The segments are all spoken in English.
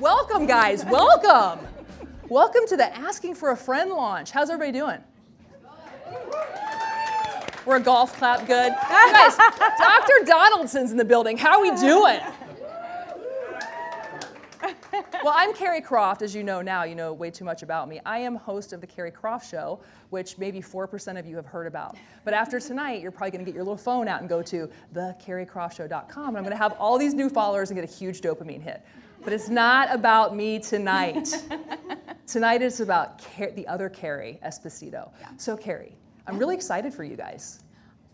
Welcome, guys. Welcome. Welcome to the Asking for a Friend launch. How's everybody doing? We're a golf clap. Good. Guys, Dr. Donaldson's in the building. How are we doing? Well, I'm Carrie Croft. As you know now, you know way too much about me. I am host of The Carrie Croft Show, which maybe 4% of you have heard about. But after tonight, you're probably going to get your little phone out and go to thecarriecroftshow.com, and I'm going to have all these new followers and get a huge dopamine hit. But it's not about me tonight. Tonight is about the other Carrie Esposito. Yeah. So Carrie, I'm really excited for you guys.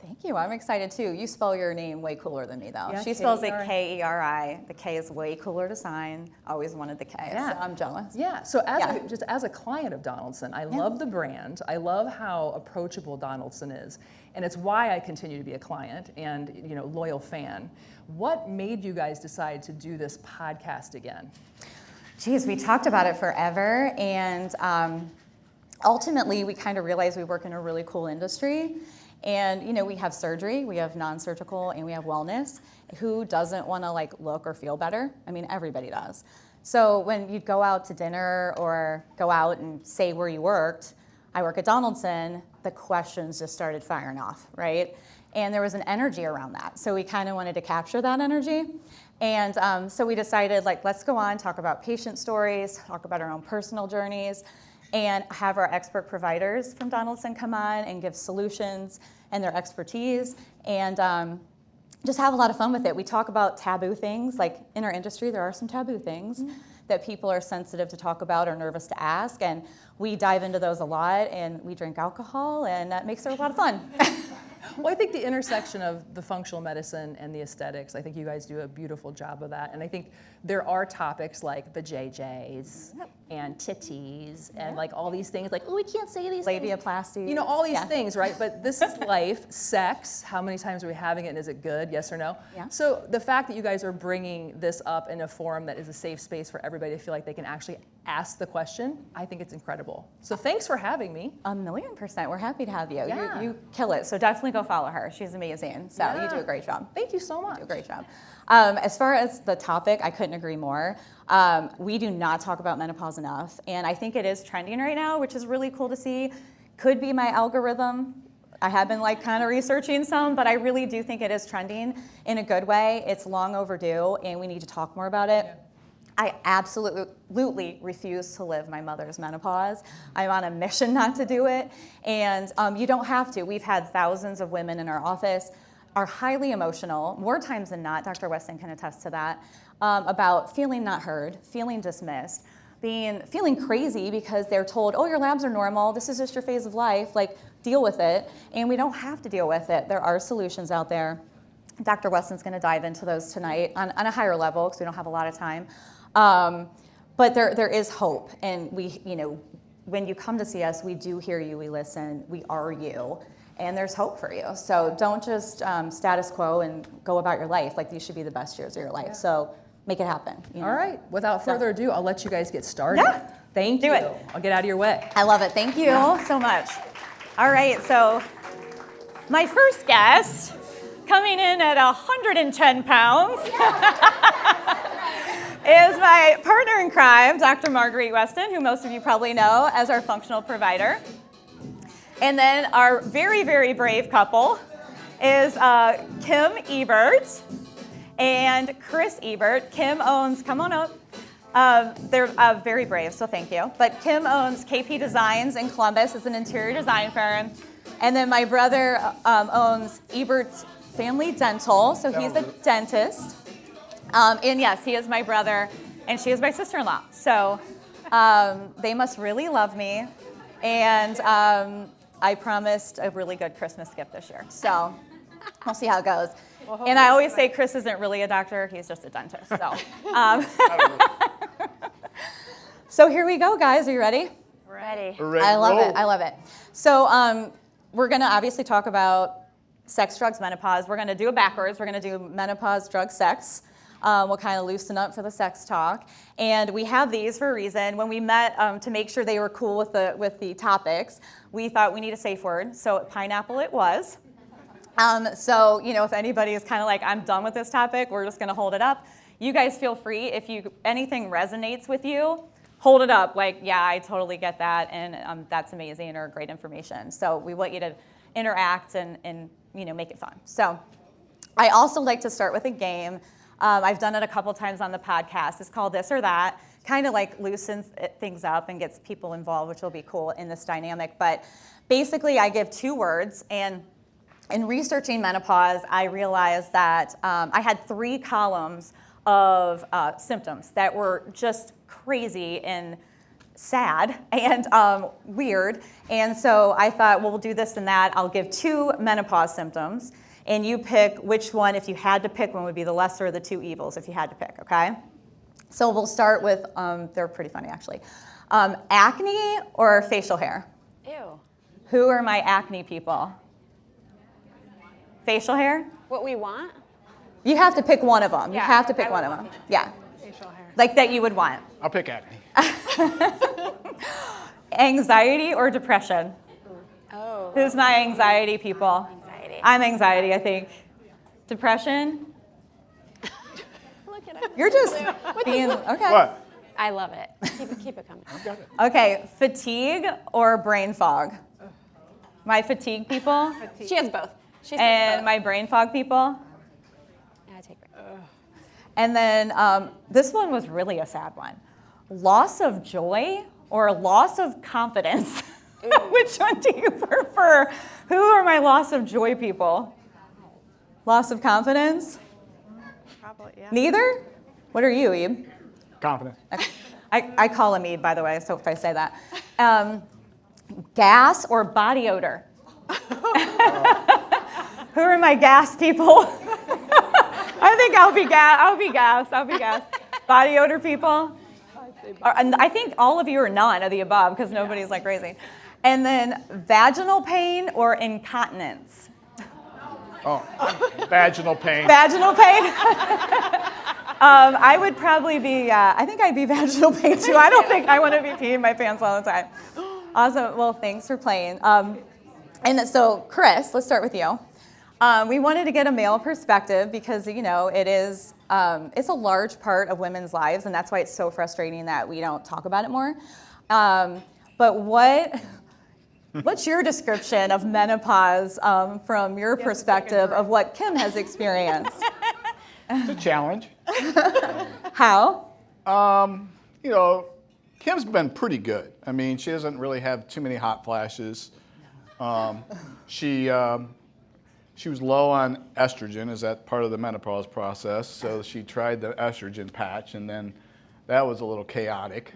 Thank you. I'm excited too. You spell your name way cooler than me though. Yeah, she spells it K-E-R-I. The K is way cooler to sign. Always wanted the K. Yeah. So I'm jealous. Yeah. So just as a client of Donaldson, I love the brand. I love how approachable Donaldson is. And it's why I continue to be a client and loyal fan. What made you guys decide to do this podcast again? Geez, we talked about it forever, and ultimately we kind of realized we work in a really cool industry. And we have surgery, we have non-surgical, and we have wellness. Who doesn't want to look or feel better? I mean, everybody does. So when you'd go out to dinner or go out and say where you worked, I work at Donaldson, the questions just started firing off, right? And there was an energy around that. So we kind of wanted to capture that energy. And so we decided, let's go on, talk about patient stories, talk about our own personal journeys, and have our expert providers from Donaldson come on and give solutions and their expertise, and just have a lot of fun with it. We talk about taboo things, like in our industry, there are some taboo things that people are sensitive to talk about or nervous to ask, and we dive into those a lot, and we drink alcohol, and that makes it a lot of fun. Well, I think the intersection of the functional medicine and the aesthetics, I think you guys do a beautiful job of that. And I think there are topics like the JJs and titties and all these things, we can't say these things. Labiaplasty. All these things, right? But this is life, sex, how many times are we having it, and is it good, yes or no? Yeah. So the fact that you guys are bringing this up in a forum that is a safe space for everybody to feel like they can actually ask the question, I think it's incredible. So thanks for having me. 1,000,000%. We're happy to have you. Yeah. You kill it. So definitely go follow her. She's amazing. So you do a great job. Thank you so much. You do a great job. As far as the topic, I couldn't agree more. We do not talk about menopause enough. And I think it is trending right now, which is really cool to see. Could be my algorithm. I have been kind of researching some, but I really do think it is trending in a good way. It's long overdue, and we need to talk more about it. Yeah. I absolutely refuse to live my mother's menopause. I'm on a mission not to do it, and you don't have to. We've had thousands of women in our office are highly emotional, more times than not, Dr. Weston can attest to that, about feeling not heard, feeling dismissed, feeling crazy because they're told, oh, your labs are normal, this is just your phase of life, deal with it, and we don't have to deal with it. There are solutions out there. Dr. Weston's gonna dive into those tonight on a higher level because we don't have a lot of time. But there is hope, and when you come to see us, we do hear you, we listen, we are you, and there's hope for you. So don't just status quo and go about your life. These should be the best years of your life. So make it happen. All right, without further ado, I'll let you guys get started. Yeah. Thank you. I'll get out of your way. I love it. Thank you so much. All right, so my first guest, coming in at 110 pounds, is my partner in crime, Dr. Marguerite Weston, who most of you probably know as our functional provider. And then our very, very brave couple is Kim Ebert and Chris Ebert. Kim owns, come on up. They're very brave, so thank you. But Kim owns KP Designs in Columbus. It's an interior design firm. And then my brother owns Ebert Family Dental, so he's a dentist. And yes, he is my brother, and she is my sister-in-law. So they must really love me. And I promised a really good Christmas gift this year. So we'll see how it goes. And I always say Chris isn't really a doctor, he's just a dentist. So, so here we go, guys. Are you ready? Ready. I love it. I love it. So we're going to obviously talk about sex, drugs, menopause. We're going to do it backwards. We're going to do menopause, drugs, sex. We'll kind of loosen up for the sex talk. And we have these for a reason. When we met to make sure they were cool with the topics, we thought we need a safe word. So pineapple it was. So, if anybody is kind of like, I'm done with this topic, we're just going to hold it up. you guys feel free, if anything resonates with you, hold it up. Like, yeah, I totally get that, and that's amazing or great information. So we want you to interact and make it fun. So I also like to start with a game. I've done it a couple times on the podcast. It's called This or That. Kind of like loosens things up and gets people involved, which will be cool in this dynamic. But basically, I give 2 words, and in researching menopause, I realized that I had 3 columns of symptoms that were just crazy and sad and weird. And so I thought, well, we'll do this and that. I'll give 2 menopause symptoms, and you pick which one, if you had to pick one, would be the lesser of the 2 evils if you had to pick, okay? So we'll start with, they're pretty funny actually. Acne or facial hair? Ew. Who are my acne people? Facial hair? What we want? You have to pick one of them. You Yeah, have to pick I one would of them. want Yeah. facial hair. Like that you would want. I'll pick acne. Anxiety or depression? Oh. Who's my anxiety people? Anxiety. I'm anxiety, I think. Depression? Look at it. You're just being, okay. What? I love it. Keep it coming. Got it. Okay, fatigue or brain fog? My fatigue people She has both. She says and both. my brain fog people. I take it. And then this one was really a sad one. Loss of joy or loss of confidence? Which one do you prefer? Who are my loss of joy people? Loss of confidence? Probably, yeah. Neither? What are you, Ebe? Confidence. I call him Ebe, by the way, so if I say that. Gas or body odor? Who are my gas people? I think I'll be gas. Body odor people? And I think all of you are none of the above because nobody's like crazy. And then vaginal pain or incontinence? Oh, vaginal pain. Vaginal pain? I would probably be, I think I'd be vaginal pain too. I don't think I want to be peeing my pants all the time. Awesome. Well, thanks for playing. And so, Chris, let's start with you. We wanted to get a male perspective because, it is, it's a large part of women's lives, and that's why it's so frustrating that we don't talk about it more. But what's your description of menopause from your perspective of what Kim has experienced? It's a challenge. How? Kim's been pretty good. I mean, she doesn't really have too many hot flashes. She was low on estrogen. Is that part of the menopause process? So she tried the estrogen patch, and then that was a little chaotic.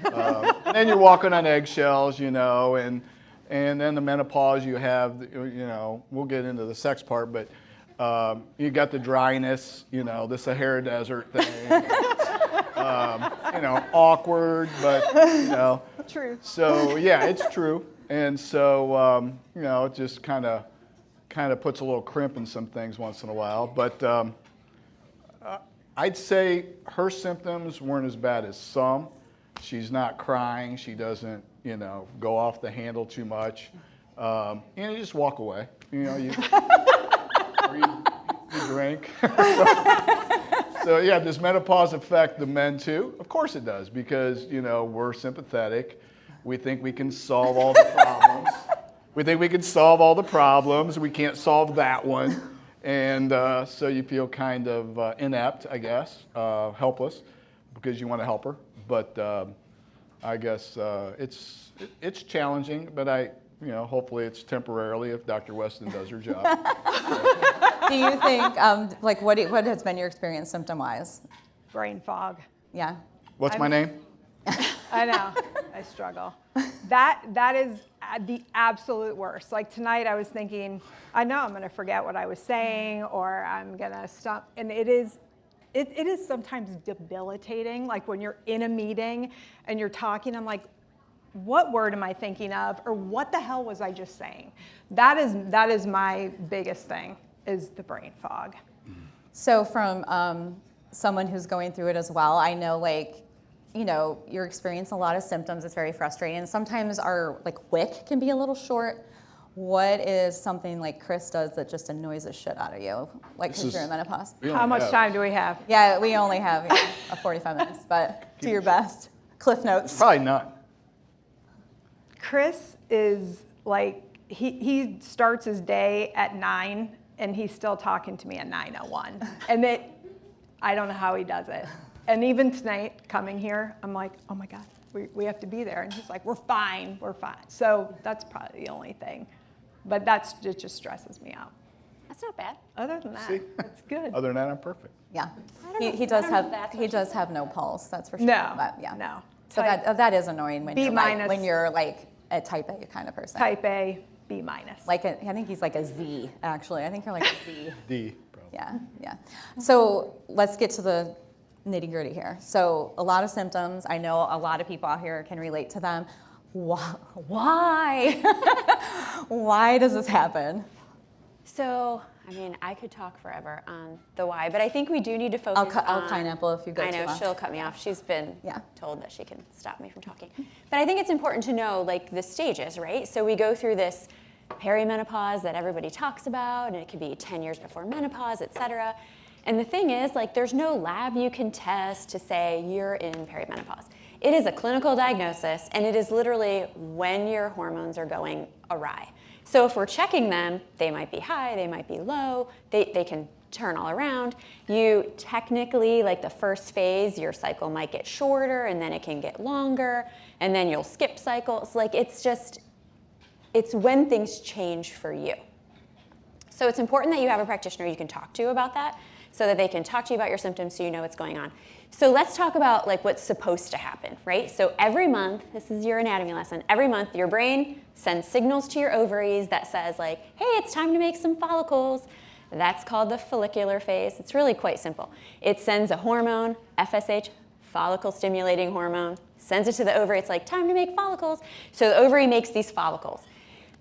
And then you're walking on eggshells, and then the menopause you have, we'll get into the sex part, but you got the dryness, the Sahara Desert thing. Awkward, but, True. So, yeah, it's true. And so, it just kind of puts a little crimp in some things once in a while. But I'd say her symptoms weren't as bad as some. She's not crying. She doesn't, go off the handle too much. You just walk away. Or you drink. So yeah, does menopause affect the men too? Of course it does, because we're sympathetic. We think we can solve all the problems. We can't solve that one, and so you feel kind of inept, I guess, helpless, because you want to help her. But I guess it's challenging, but hopefully it's temporarily if Dr. Weston does her job. Do you think, what has been your experience symptom-wise? Brain fog. Yeah. What's my name? I know. I struggle. That is the absolute worst. Like tonight I was thinking, I know I'm going to forget what I was saying, or I'm going to stop. And it is sometimes debilitating. Like when you're in a meeting and you're talking, I'm like, what word am I thinking of? Or what the hell was I just saying? That is my biggest thing, is the brain fog. So from someone who's going through it as well, I know you're experiencing a lot of symptoms. It's very frustrating. And sometimes our wick can be a little short, what is something like Chris does that just annoys the shit out of you, like because you're in menopause? We How only much have- time do we have? Yeah, we only have 45 minutes, but do your best. Cliff notes. Probably not. Chris is like, he starts his day at 9 and he's still talking to me at 9:01. And I don't know how he does it. And even tonight coming here, I'm like, oh my God, we have to be there. And he's like, we're fine. So that's probably the only thing. But it just stresses me out. That's not bad. Other than that, See? it's good. Other than that, I'm perfect. Yeah, don't know- he I does don't know if have that's he what does have no pulse. That's for sure. No, but yeah, no. So that is annoying when B you're like, minus. when you're like a type A kind of person. Type A, B minus. Like I think he's like a Z actually. I think you're like a Z. D, probably. Yeah. So let's get to the nitty gritty here. So a lot of symptoms. I know a lot of people out here can relate to them. Why? Why does this happen? So, I mean, I could talk forever on the why, but I think we do need to focus on... I'll pineapple if you go I too know, long. she'll cut me off. She's been Yeah. told that she can stop me from talking. But I think it's important to know, like, the stages, right? So we go through this perimenopause that everybody talks about, and it could be 10 years before menopause, et cetera. And the thing is, like, there's no lab you can test to say you're in perimenopause. It is a clinical diagnosis, and it is literally when your hormones are going awry. So if we're checking them, they might be high, they might be low, they can turn all around. You technically, like the first phase, your cycle might get shorter, and then it can get longer, and then you'll skip cycles. Like, it's when things change for you. So it's important that you have a practitioner you can talk to about that, so that they can talk to you about your symptoms so you know what's going on. So let's talk about like what's supposed to happen, right? So every month, this is your anatomy lesson, every month your brain sends signals to your ovaries that says like, hey, it's time to make some follicles. That's called the follicular phase. It's really quite simple. It sends a hormone, FSH, follicle stimulating hormone, sends it to the ovary. It's like, time to make follicles. So the ovary makes these follicles.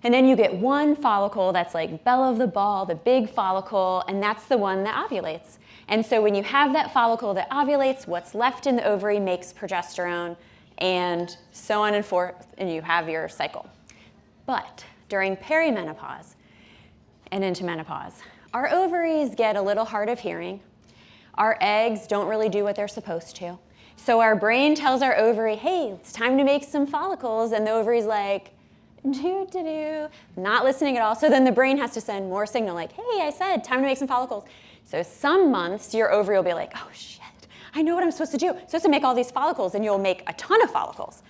And then you get one follicle that's like belle of the ball, the big follicle, and that's the one that ovulates. And so when you have that follicle that ovulates, what's left in the ovary makes progesterone, and so on and forth, and you have your cycle. But during perimenopause and into menopause, our ovaries get a little hard of hearing. Our eggs don't really do what they're supposed to. So our brain tells our ovary, hey, it's time to make some follicles, and the ovary's like, not listening at all. So then the brain has to send more signal like, hey, I said time to make some follicles. So some months your ovary will be like, oh shit, I know what I'm supposed to do. I'm supposed to make all these follicles, and you'll make a ton of follicles.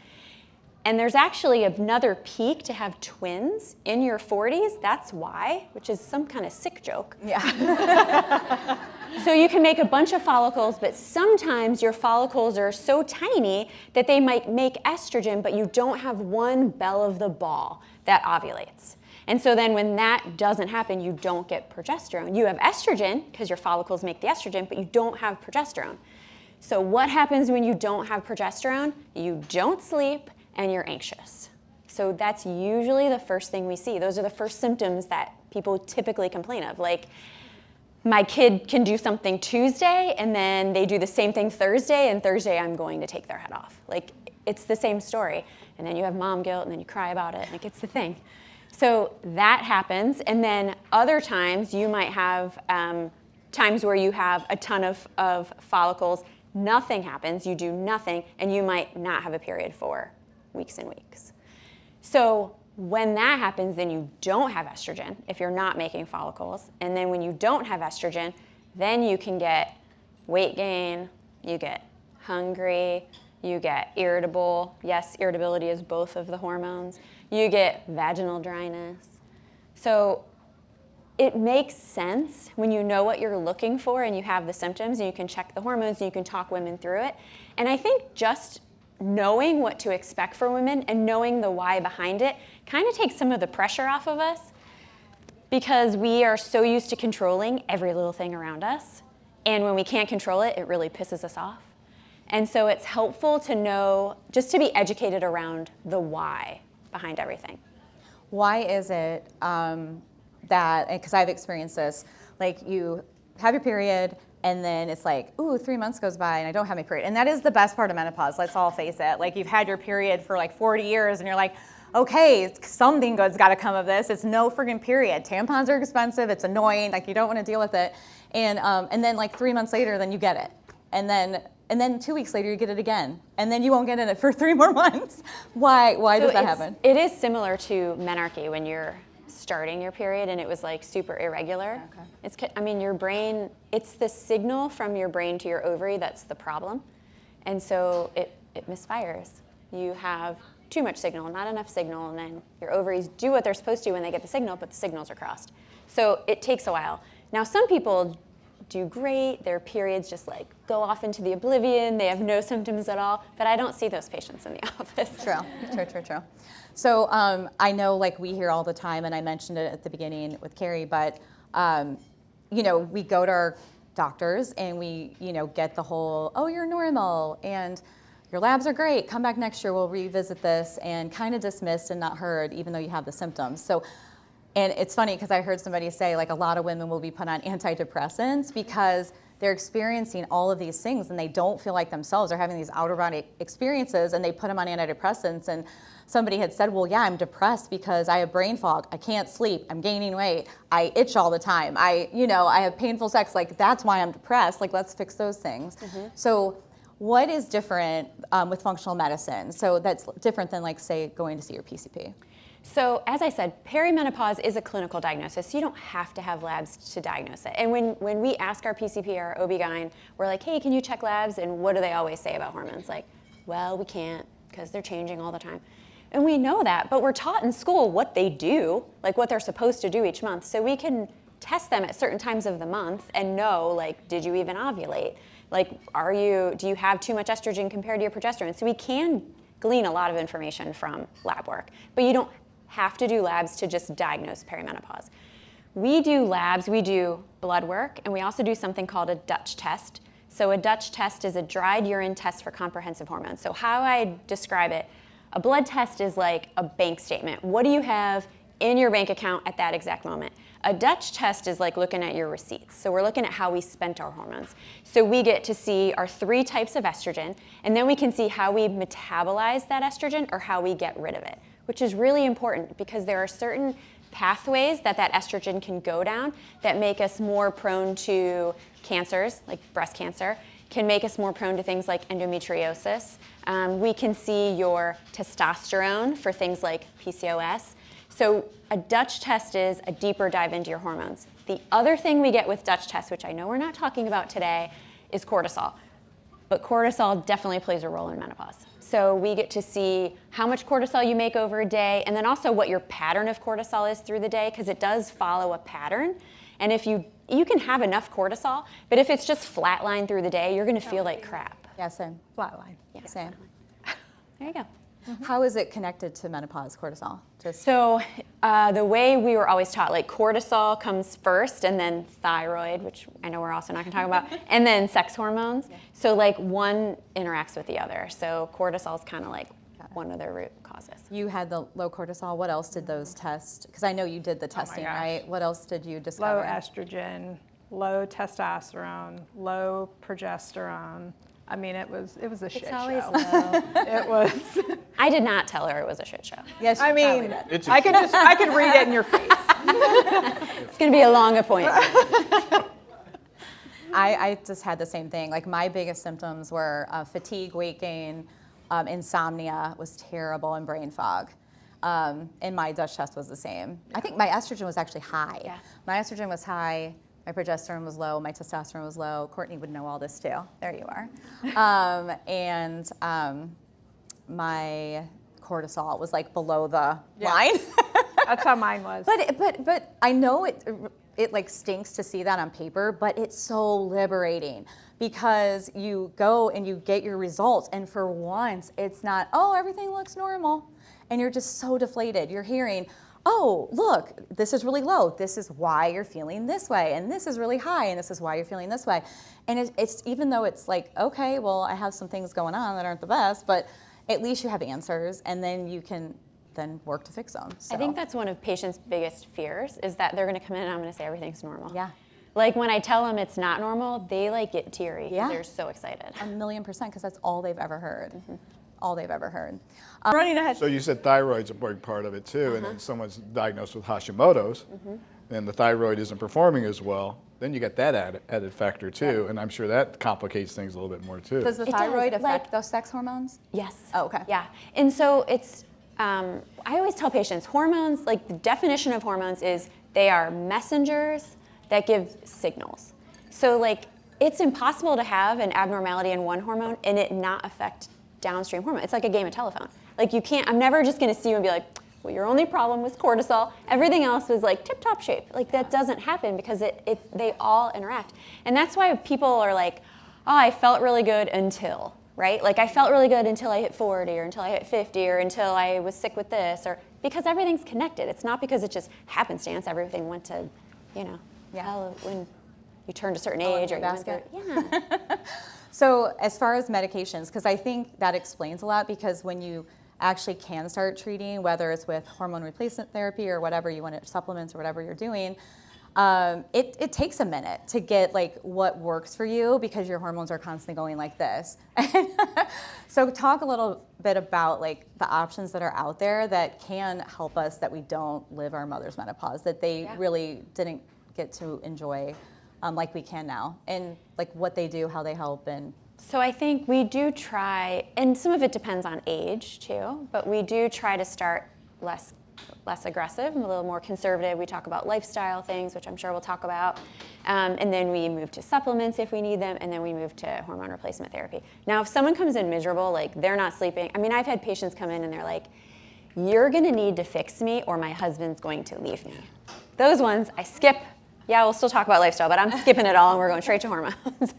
And there's actually another peak to have twins in your 40s. That's why, which is some kind of sick joke. Yeah. So you can make a bunch of follicles, but sometimes your follicles are so tiny that they might make estrogen, but you don't have one belle of the ball that ovulates. And so then when that doesn't happen, you don't get progesterone. You have estrogen because your follicles make the estrogen, but you don't have progesterone. So what happens when you don't have progesterone? You don't sleep and you're anxious. So that's usually the first thing we see. Those are the first symptoms that people typically complain of. Like, my kid can do something Tuesday, and then they do the same thing Thursday, and Thursday I'm going to take their head off. Like, it's the same story. And then you have mom guilt, and then you cry about it, like, it's the thing. So that happens, and then other times you might have times where you have a ton of follicles, nothing happens, you do nothing, and you might not have a period for weeks and weeks. So when that happens, then you don't have estrogen if you're not making follicles. And then when you don't have estrogen, then you can get weight gain, you get hungry, you get irritable. Yes, irritability is both of the hormones. You get vaginal dryness. So it makes sense when you know what you're looking for and you have the symptoms and you can check the hormones and you can talk women through it. And I think just knowing what to expect for women and knowing the why behind it kind of takes some of the pressure off of us, because we are so used to controlling every little thing around us. And when we can't control it, it really pisses us off. And so it's helpful to know, just to be educated around the why behind everything. Why is it that, because I've experienced this, like you have your period and then it's like, ooh, 3 months goes by and I don't have my period. And that is the best part of menopause, let's all face it. Like, you've had your period for like 40 years and you're like, okay, something good's got to come of this. It's no friggin' period. Tampons are expensive. It's annoying. Like, you don't want to deal with it. And then like 3 months later, then you get it. And then 2 weeks later, you get it again. And then you won't get it for 3 more months. Why does that happen? It is similar to menarche when you're starting your period and it was like super irregular. Okay. Your brain, it's the signal from your brain to your ovary that's the problem. And so it misfires. You have too much signal, not enough signal, and then your ovaries do what they're supposed to when they get the signal, but the signals are crossed. So it takes a while. Now, some people do great, their periods just like go off into the oblivion, they have no symptoms at all, but I don't see those patients in the office. True. So I know like we hear all the time, and I mentioned it at the beginning with Carrie, but we go to our doctors and we, get the whole, oh, you're normal and your labs are great, come back next year, we'll revisit this, and kind of dismissed and not heard even though you have the symptoms. So, and it's funny because I heard somebody say like a lot of women will be put on antidepressants because they're experiencing all of these things and they don't feel like themselves. They're having these out-of-body experiences and they put them on antidepressants. And somebody had said, well, yeah, I'm depressed because I have brain fog. I can't sleep. I'm gaining weight. I itch all the time. I have painful sex. Like, that's why I'm depressed. Like, let's fix those things. Mm-hmm. So what is different with functional medicine? So that's different than, like, say, going to see your PCP. So as I said, perimenopause is a clinical diagnosis. You don't have to have labs to diagnose it. And when we ask our PCP, our OB-GYN, we're like, hey, can you check labs? And what do they always say about hormones? Like, well, we can't because they're changing all the time. And we know that, but we're taught in school what they do, like what they're supposed to do each month. So we can test them at certain times of the month and know, like, did you even ovulate? Like, do you have too much estrogen compared to your progesterone? So we can glean a lot of information from lab work, but you don't have to do labs to just diagnose perimenopause. We do labs, we do blood work, and we also do something called a Dutch test. So a Dutch test is a dried urine test for comprehensive hormones. So how I describe it, a blood test is like a bank statement. What do you have in your bank account at that exact moment? A Dutch test is like looking at your receipts. So we're looking at how we spent our hormones. So we get to see our 3 types of estrogen, and then we can see how we metabolize that estrogen or how we get rid of it, which is really important because there are certain pathways that estrogen can go down that make us more prone to cancers, like breast cancer, can make us more prone to things like endometriosis. We can see your testosterone for things like PCOS. So a Dutch test is a deeper dive into your hormones. The other thing we get with Dutch tests, which I know we're not talking about today, is cortisol. But cortisol definitely plays a role in menopause. So we get to see how much cortisol you make over a day, and then also what your pattern of cortisol is through the day, because it does follow a pattern. And if you can have enough cortisol, but if it's just flatline through the day, you're going to feel like crap. Yeah, same. Flatline. Yeah, same. There you go. Mm-hmm. How is it connected to menopause, cortisol? So the way we were always taught, like cortisol comes first and then thyroid, which I know we're also not going to talk about, and then sex hormones. Yeah. So like one interacts with the other. So cortisol is kind of like one of the root causes. You had the low cortisol. What else did those test? Because I know you did the testing, right? What else did you discover? Low estrogen, low testosterone, low progesterone. I mean, it was a shit show. It's always low. It was. I did not tell her it was a shit show. Yes, I mean, It's I could read it in your face. It's going to be a long appointment. I just had the same thing. Like, my biggest symptoms were fatigue, weight gain, insomnia was terrible, and brain fog. And my Dutch test was the same. I think my estrogen was actually high. Yeah. My estrogen was high. My progesterone was low. My testosterone was low. Courtney would know all this too. There you are. My cortisol was like below the line. That's how mine was. But I know it like stinks to see that on paper, but it's so liberating because you go and you get your results, and for once it's not, oh, everything looks normal, and you're just so deflated. You're hearing, oh, look, this is really low. This is why you're feeling this way. And this is really high, and this is why you're feeling this way. And it's even though it's like, okay, well, I have some things going on that aren't the best, but at least you have answers, and then you can then work to fix them. So. I think that's one of patients' biggest fears is that they're going to come in and I'm going to say everything's normal. Yeah. Like when I tell them it's not normal, they like get teary. Yeah. They're so excited. 1,000,000%, because that's all they've ever heard. Mm-hmm. all they've ever heard. Running ahead. So you said thyroid's a big part of it too, and then someone's diagnosed with Hashimoto's, and the thyroid isn't performing as well, then you get that added factor too, and I'm sure that complicates things a little bit more too. Does the It thyroid does, affect like- those sex hormones? Yes. Oh, okay. Yeah. And so it's, I always tell patients, hormones, like the definition of hormones is they are messengers that give signals. So like it's impossible to have an abnormality in one hormone and it not affect downstream hormone. It's like a game of telephone. Like you can't, I'm never just gonna see you and be like, well, your only problem was cortisol. Everything else was like tip-top shape. Like that doesn't happen because they all interact. And that's why people are like, oh, I felt really good until, right? Like I felt really good until I hit 40 or until I hit 50 or until I was sick with this, or because everything's connected. It's not because it just happenstance. Everything went to, hell when you turned a certain age or you went through, yeah. So as far as medications, because I think that explains a lot, because when you actually can start treating, whether it's with hormone replacement therapy or whatever you want, supplements or whatever you're doing, it takes a minute to get like what works for you, because your hormones are constantly going like this. So talk a little bit about like the options that are out there that can help us, that we don't live our mother's menopause, that they really didn't get to enjoy like we can now, and like what they do, how they help. And so I think we do try, and some of it depends on age too, but we do try to start less aggressive, a little more conservative. We talk about lifestyle things, which I'm sure we'll talk about. And then we move to supplements if we need them, and then we move to hormone replacement therapy. Now, if someone comes in miserable, like they're not sleeping, I mean, I've had patients come in and they're like, you're gonna need to fix me or my husband's going to leave me. Those ones I skip. Yeah, we'll still talk about lifestyle, but I'm skipping it all and we're going straight to hormones.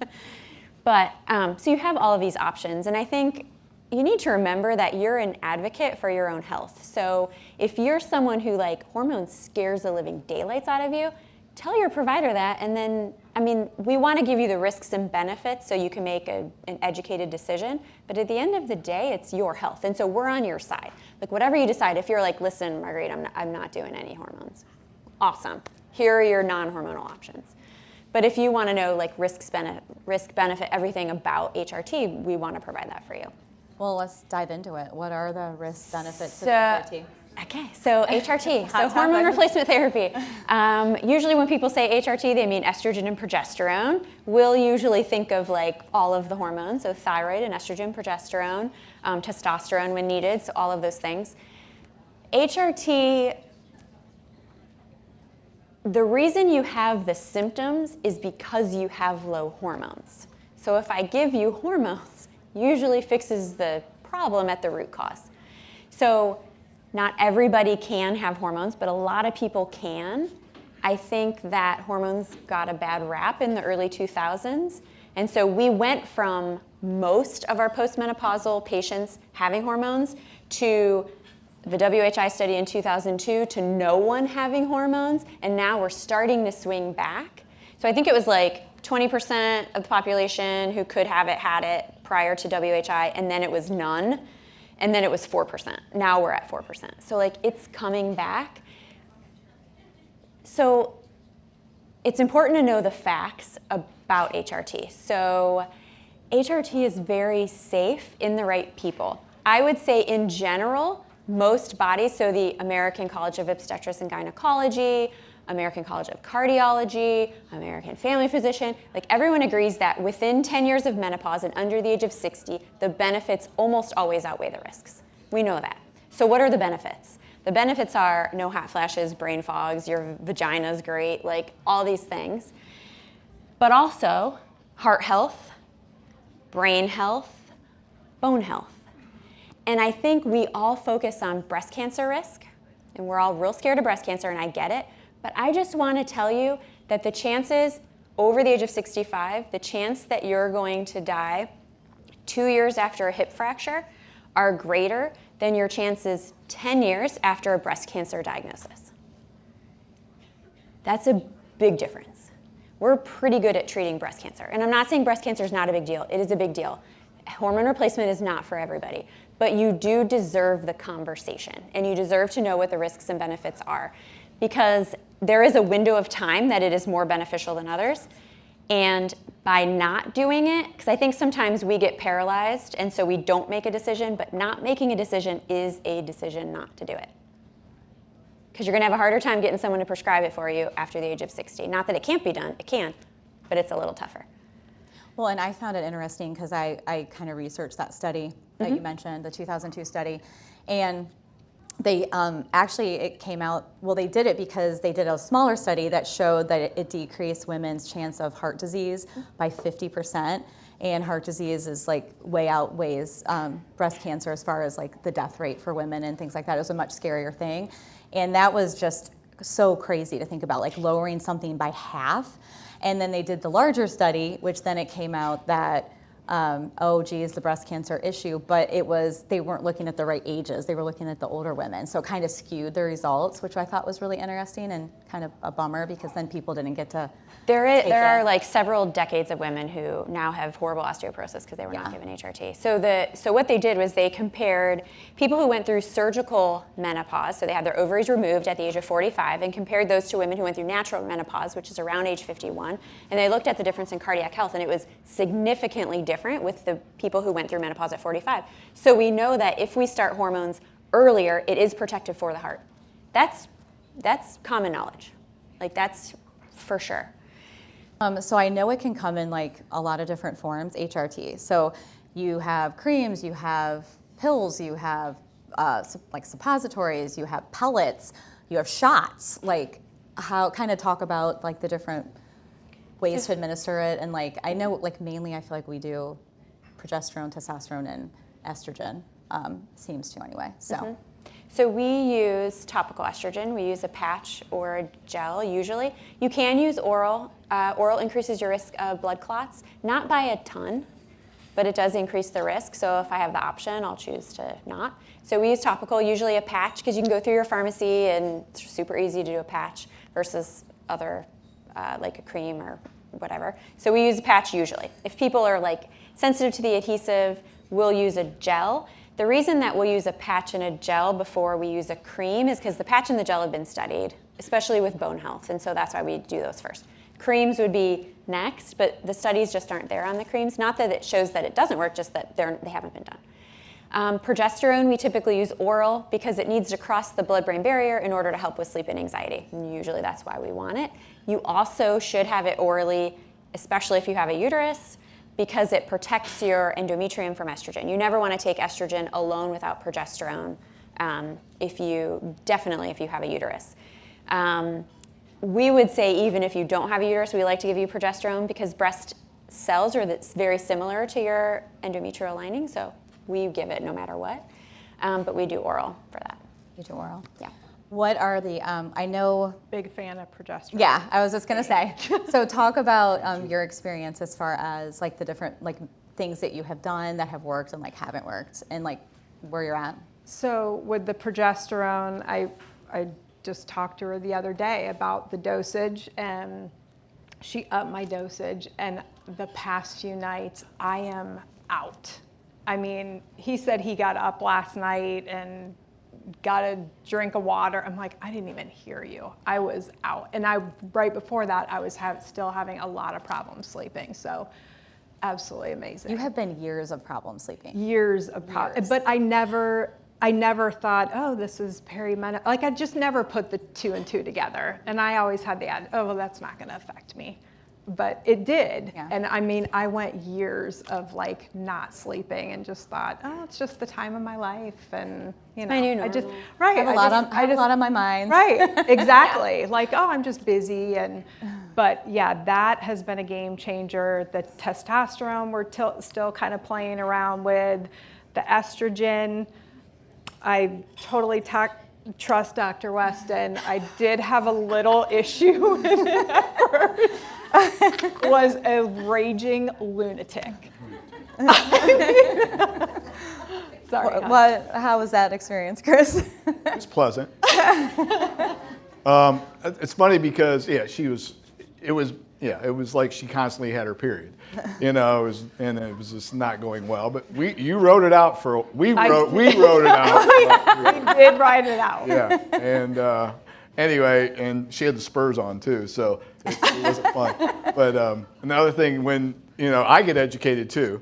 But, so you have all of these options, and I think you need to remember that you're an advocate for your own health. So if you're someone who like hormones scares the living daylights out of you, tell your provider that, and then, I mean, we want to give you the risks and benefits so you can make an educated decision, but at the end of the day, it's your health, and so we're on your side. Like whatever you decide, if you're like, listen, Marguerite, I'm not doing any hormones, awesome. Here are your non-hormonal options. But if you want to know like risk benefit, everything about HRT, we want to provide that for you. well, let's dive into it. What are the risk benefits of HRT? Okay, so HRT, so Hot hormone topic. replacement therapy. Usually when people say HRT, they mean estrogen and progesterone. We'll usually think of like all of the hormones, so thyroid and estrogen, progesterone, testosterone when needed, so all of those things. HRT, the reason you have the symptoms is because you have low hormones. So if I give you hormones, usually fixes the problem at the root cause. So not everybody can have hormones, but a lot of people can. I think that hormones got a bad rap in the early 2000s. And so we went from most of our postmenopausal patients having hormones to the WHI study in 2002 to no one having hormones. And now we're starting to swing back. So I think it was like 20% of the population who could have it had it prior to WHI, and then it was none. And then it was 4%. Now we're at 4%. So like it's coming back. So it's important to know the facts about HRT. So HRT is very safe in the right people. I would say in general, most bodies, so the American College of Obstetrics and Gynecology, American College of Cardiology, American Family Physician, like everyone agrees that within 10 years of menopause and under the age of 60, the benefits almost always outweigh the risks. We know that. So what are the benefits? The benefits are no hot flashes, brain fogs, your vagina's great, like all these things. But also heart health, brain health, bone health. And I think we all focus on breast cancer risk, and we're all real scared of breast cancer, and I get it. But I just want to tell you that the chances over the age of 65, the chance that you're going to die 2 years after a hip fracture are greater than your chances 10 years after a breast cancer diagnosis. That's a big difference. We're pretty good at treating breast cancer. And I'm not saying breast cancer is not a big deal. It is a big deal. Hormone replacement is not for everybody. But you do deserve the conversation, and you deserve to know what the risks and benefits are, because there is a window of time that it is more beneficial than others. And by not doing it, because I think sometimes we get paralyzed and so we don't make a decision, but not making a decision is a decision not to do it. Because you're going to have a harder time getting someone to prescribe it for you after the age of 60. Not that it can't be done, it can, but it's a little tougher. Well, and I found it interesting because I kind of researched that study that you mentioned, the 2002 study, and they actually, it came out, well, they did it because they did a smaller study that showed that it decreased women's chance of heart disease by 50%, and heart disease is like way outweighs breast cancer as far as like the death rate for women and things like that. It was a much scarier thing, and that was just so crazy to think about, like lowering something by half. And then they did the larger study, which then it came out that, oh geez, the breast cancer issue, but they weren't looking at the right ages. They were looking at the older women. So it kind of skewed the results, which I thought was really interesting and kind of a bummer because then people didn't get to There are like several decades of women who now have horrible osteoporosis because they were not given HRT. So what they did was they compared people who went through surgical menopause, so they had their ovaries removed at the age of 45, and compared those to women who went through natural menopause, which is around age 51, and they looked at the difference in cardiac health, and it was significantly different with the people who went through menopause at 45. So we know that if we start hormones earlier, it is protective for the heart. That's common knowledge. Like that's for sure. So I know it can come in like a lot of different forms, HRT. So you have creams, you have pills, you have like suppositories, you have pellets, you have shots. Like how kind of talk about like the different ways to administer it. And like I know like mainly I feel like we do progesterone, testosterone, and estrogen, seems to anyway. So. So we use topical estrogen. We use a patch or a gel usually. You can use oral. Oral increases your risk of blood clots, not by a ton, but it does increase the risk. So if I have the option, I'll choose to not. So we use topical, usually a patch, because you can go through your pharmacy and it's super easy to do a patch versus other, like a cream or whatever. So we use a patch usually. If people are like sensitive to the adhesive, we'll use a gel. The reason that we'll use a patch and a gel before we use a cream is because the patch and the gel have been studied, especially with bone health, and so that's why we do those first. Creams would be next, but the studies just aren't there on the creams. Not that it shows that it doesn't work, just that they haven't been done. Progesterone, we typically use oral because it needs to cross the blood-brain barrier in order to help with sleep and anxiety, and usually that's why we want it. You also should have it orally, especially if you have a uterus, because it protects your endometrium from estrogen. You never want to take estrogen alone without progesterone if you have a uterus. We would say even if you don't have a uterus, we like to give you progesterone because breast cells are very similar to your endometrial lining, so we give it no matter what, but we do oral for that. You do oral? Yeah. What are the, I know. Big fan of progesterone. Yeah, I was just gonna say. So talk about your experience as far as like the different like things that you have done that have worked and like haven't worked and like where you're at. So with the progesterone, I just talked to her the other day about the dosage and she upped my dosage, and the past few nights I am out. I mean, he said he got up last night and got a drink of water. I'm like, I didn't even hear you. I was out. And right before that, I was still having a lot of problems sleeping. So absolutely amazing. You have been years of problem sleeping. Years of problems. But I never thought, oh, this is perimenopause. Like I just never put the two and two together. And I always had the ad, oh, well, that's not gonna affect me. But it did. Yeah. And I mean, I went years of like not sleeping and just thought, oh, it's just the time of my life. And you know, I just, know. right. I have a lot on my mind. Right, exactly. Like, oh, I'm just busy. But yeah, that has been a game changer. The testosterone we're still kind of playing around with. The estrogen, I totally trust Dr. Weston. I did have a little issue with it at first. Was a raging lunatic. Sorry. How was that experience, Chris? It's pleasant. It's funny because it was like she constantly had her period, you know, it was just not going well. But you wrote it out we wrote it out. We did write it out. Yeah, Anyway, and she had the spurs on too, so it wasn't fun. But another thing, when, I get educated too,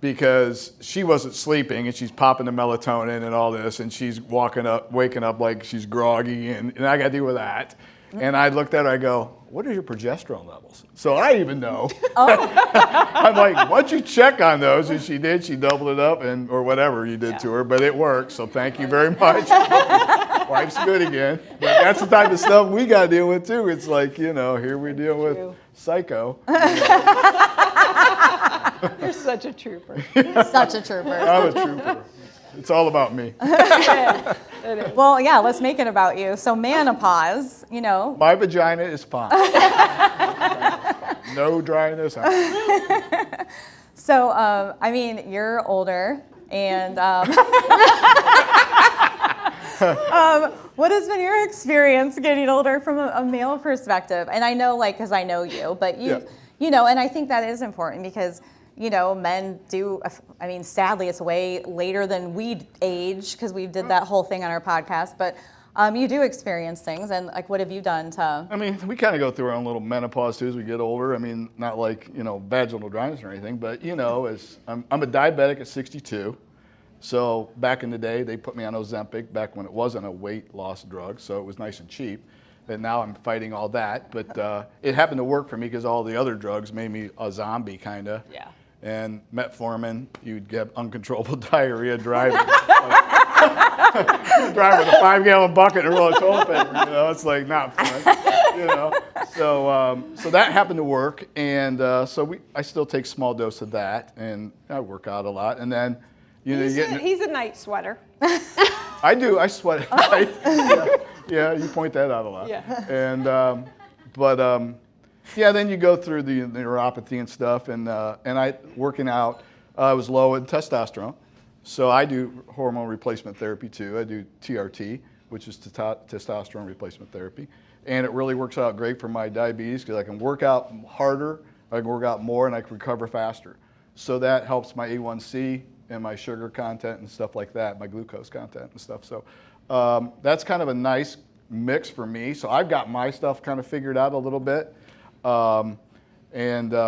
because she wasn't sleeping and she's popping the melatonin and all this, and she's waking up like she's groggy, and I got to deal with that. And I looked at her, I go, what are your progesterone levels? So I even know. I'm like, why don't you check on those? And she did. She doubled it up, or whatever you did to her, but it worked. So thank you very much. Wife's good again. But that's the type of stuff we got to deal with too. It's like, here we deal with psycho. You're such a trooper. Such a trooper. I'm a trooper. It's all about me. It is. Well, yeah, let's make it about you. So menopause, My vagina is fine. No dryness. So, you're older, and what has been your experience getting older from a male perspective? And I know, because I know you, but and I think that is important because, men do, sadly, it's way later than we age because we did that whole thing on our podcast, but you do experience things, and what have you done to? We kind of go through our own little menopause too as we get older. Not like, vaginal dryness or anything, but, as I'm a diabetic at 62. So back in the day, they put me on Ozempic back when it wasn't a weight loss drug, so it was nice and cheap. And now I'm fighting all that, but it happened to work for me because all the other drugs made me a zombie, kind of. Yeah. And metformin, you'd get uncontrollable diarrhea driving. Driving with a 5-gallon bucket and a roll of toilet paper, it's like not fun, So that happened to work, and I still take small dose of that, and I work out a lot, and then He's a night sweater. I do. I sweat at night. Yeah, you point that out a lot. Yeah. And then you go through the neuropathy and stuff, and I working out. I was low in testosterone, so I do hormone replacement therapy too. I do TRT, which is testosterone replacement therapy, and it really works out great for my diabetes because I can work out harder, I can work out more, and I can recover faster. So that helps my A1C and my sugar content and stuff like that, my glucose content and stuff. So that's kind of a nice mix for me. So I've got my stuff kind of figured out a little bit. And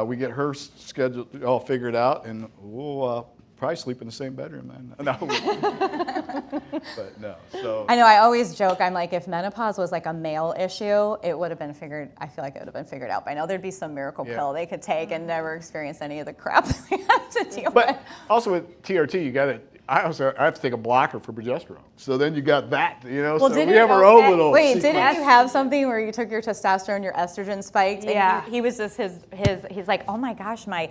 we get her schedule all figured out, and we'll probably sleep in the same bedroom then. No. But no, so. I know, I always joke, I'm like, if menopause was like a male issue, it would have been figured, I feel like it would have been figured out by now. There'd be some miracle pill they could take and never experience any of the crap that we have to deal with. But also with TRT, I have to take a blocker for progesterone. So then you got that, Well, so we have our own little Wait, sequence. didn't you have something where you took your testosterone, your estrogen spiked? Yeah. And he was just he's like, oh my gosh, my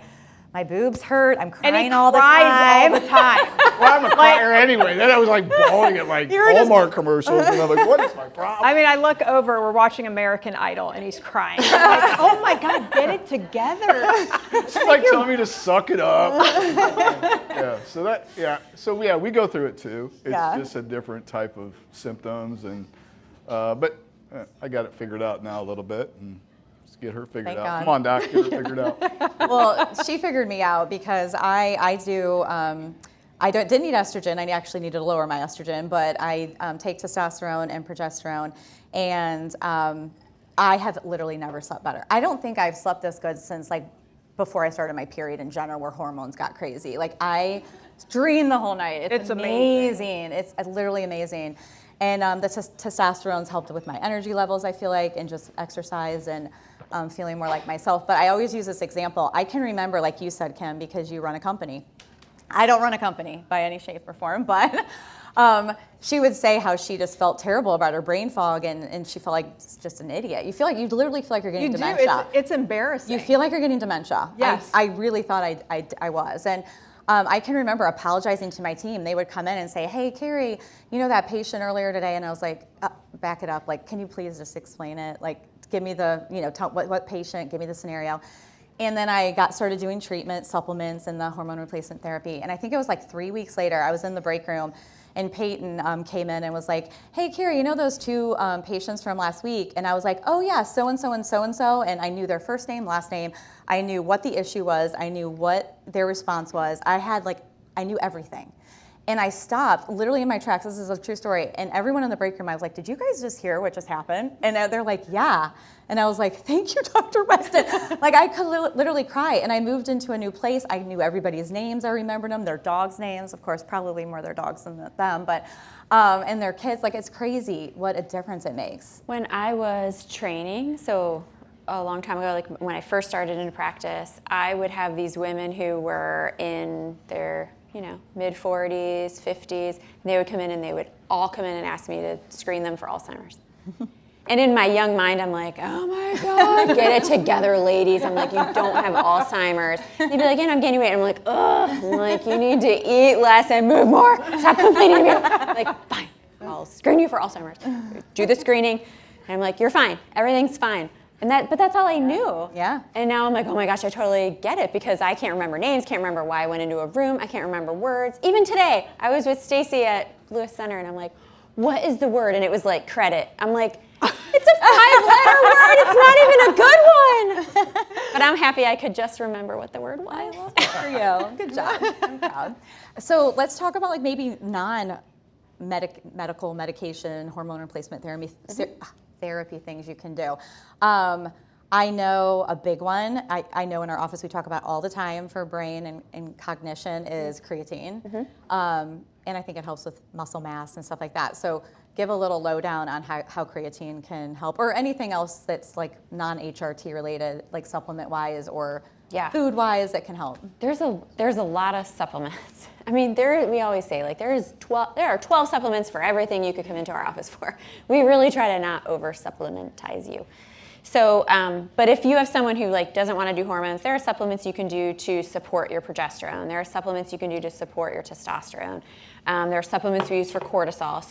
boobs hurt. I'm And crying he all the cries time. all the time. Well, I'm a crier anyway. Then I was like bawling at like Hallmark commercials, and I'm like, what is my problem? I look over, we're watching American Idol, and he's crying. I'm like, oh my God, get it together. She's like telling me to suck it up. So we go through it too. It's just a different type of symptoms, and but I got it figured out now a little bit, and let's get her figured Thank out. God. Come on, Doc, get her figured out. Well, she figured me out because I didn't need estrogen. I actually needed to lower my estrogen, but I take testosterone and progesterone, and I have literally never slept better. I don't think I've slept this good since before I started my period in general, where hormones got crazy. I dream the whole night. It's amazing. It's literally amazing. And the testosterone's helped with my energy levels, I feel like, and just exercise and feeling more like myself. But I always use this example. I can remember, like you said, Kim, because you run a company. I don't run a company by any shape or form, but she would say how she just felt terrible about her brain fog, and she felt like just an idiot. You literally feel like you're getting dementia. It's embarrassing. You feel like you're getting dementia. Yes. I really thought I was. And I can remember apologizing to my team. They would come in and say, hey, Carrie, that patient earlier today, and I was like, back it up. Can you please just explain it? Give me the, what patient, give me the scenario. And then I started doing treatment, supplements, and the hormone replacement therapy. And I think it was 3 weeks later, I was in the break room, and Peyton came in and was like, hey, Carrie, those two patients from last week? And I was like, oh, yeah, so-and-so and so-and-so. And I knew their first name, last name. I knew what the issue was. I knew what their response was. I knew everything. And I stopped literally in my tracks. This is a true story. And everyone in the break room, I was like, did you guys just hear what just happened? And they're like, yeah. And I was like, thank you, Dr. Weston. Like, I could literally cry. And I moved into a new place. I knew everybody's names. I remembered them, their dogs' names, of course, probably more their dogs than them, but, and their kids. Like, it's crazy what a difference it makes. When I was training, so a long time ago, like when I first started into practice, I would have these women who were in their mid 40s, 50s, and they would come in and they would all come in and ask me to screen them for Alzheimer's. And in my young mind, I'm like, oh my God, get it together, ladies. I'm like, you don't have Alzheimer's. They'd be like, yeah, I'm gaining weight. I'm like, ugh. I'm like, you need to eat less and move more. Stop complaining to me. I'm like, fine, I'll screen you for Alzheimer's. Do the screening. And I'm like, you're fine. Everything's fine. But that's all I knew. Yeah. And now I'm like, oh my gosh, I totally get it because I can't remember names, can't remember why I went into a room, I can't remember words. Even today, I was with Stacy at Lewis Center and I'm like, what is the word? And it was like credit. I'm like, it's a 5-letter word, it's not even a good one. But I'm happy I could just remember what the word was. Good for you. Good job. I'm proud. So let's talk about like maybe non-medical medication, hormone replacement therapy things you can do. I know a big one, I know in our office we talk about all the time for brain and cognition is creatine. And I think it helps with muscle mass and stuff like that. So give a little lowdown on how creatine can help, or anything else that's like non-HRT related, like supplement-wise or food-wise that can help. There's a lot of supplements. I mean, we always say like there are 12 supplements for everything you could come into our office for. We really try to not over-supplementize you. So, but if you have someone who like doesn't want to do hormones, there are supplements you can do to support your progesterone. There are supplements you can do to support your testosterone. There are supplements we use for cortisol.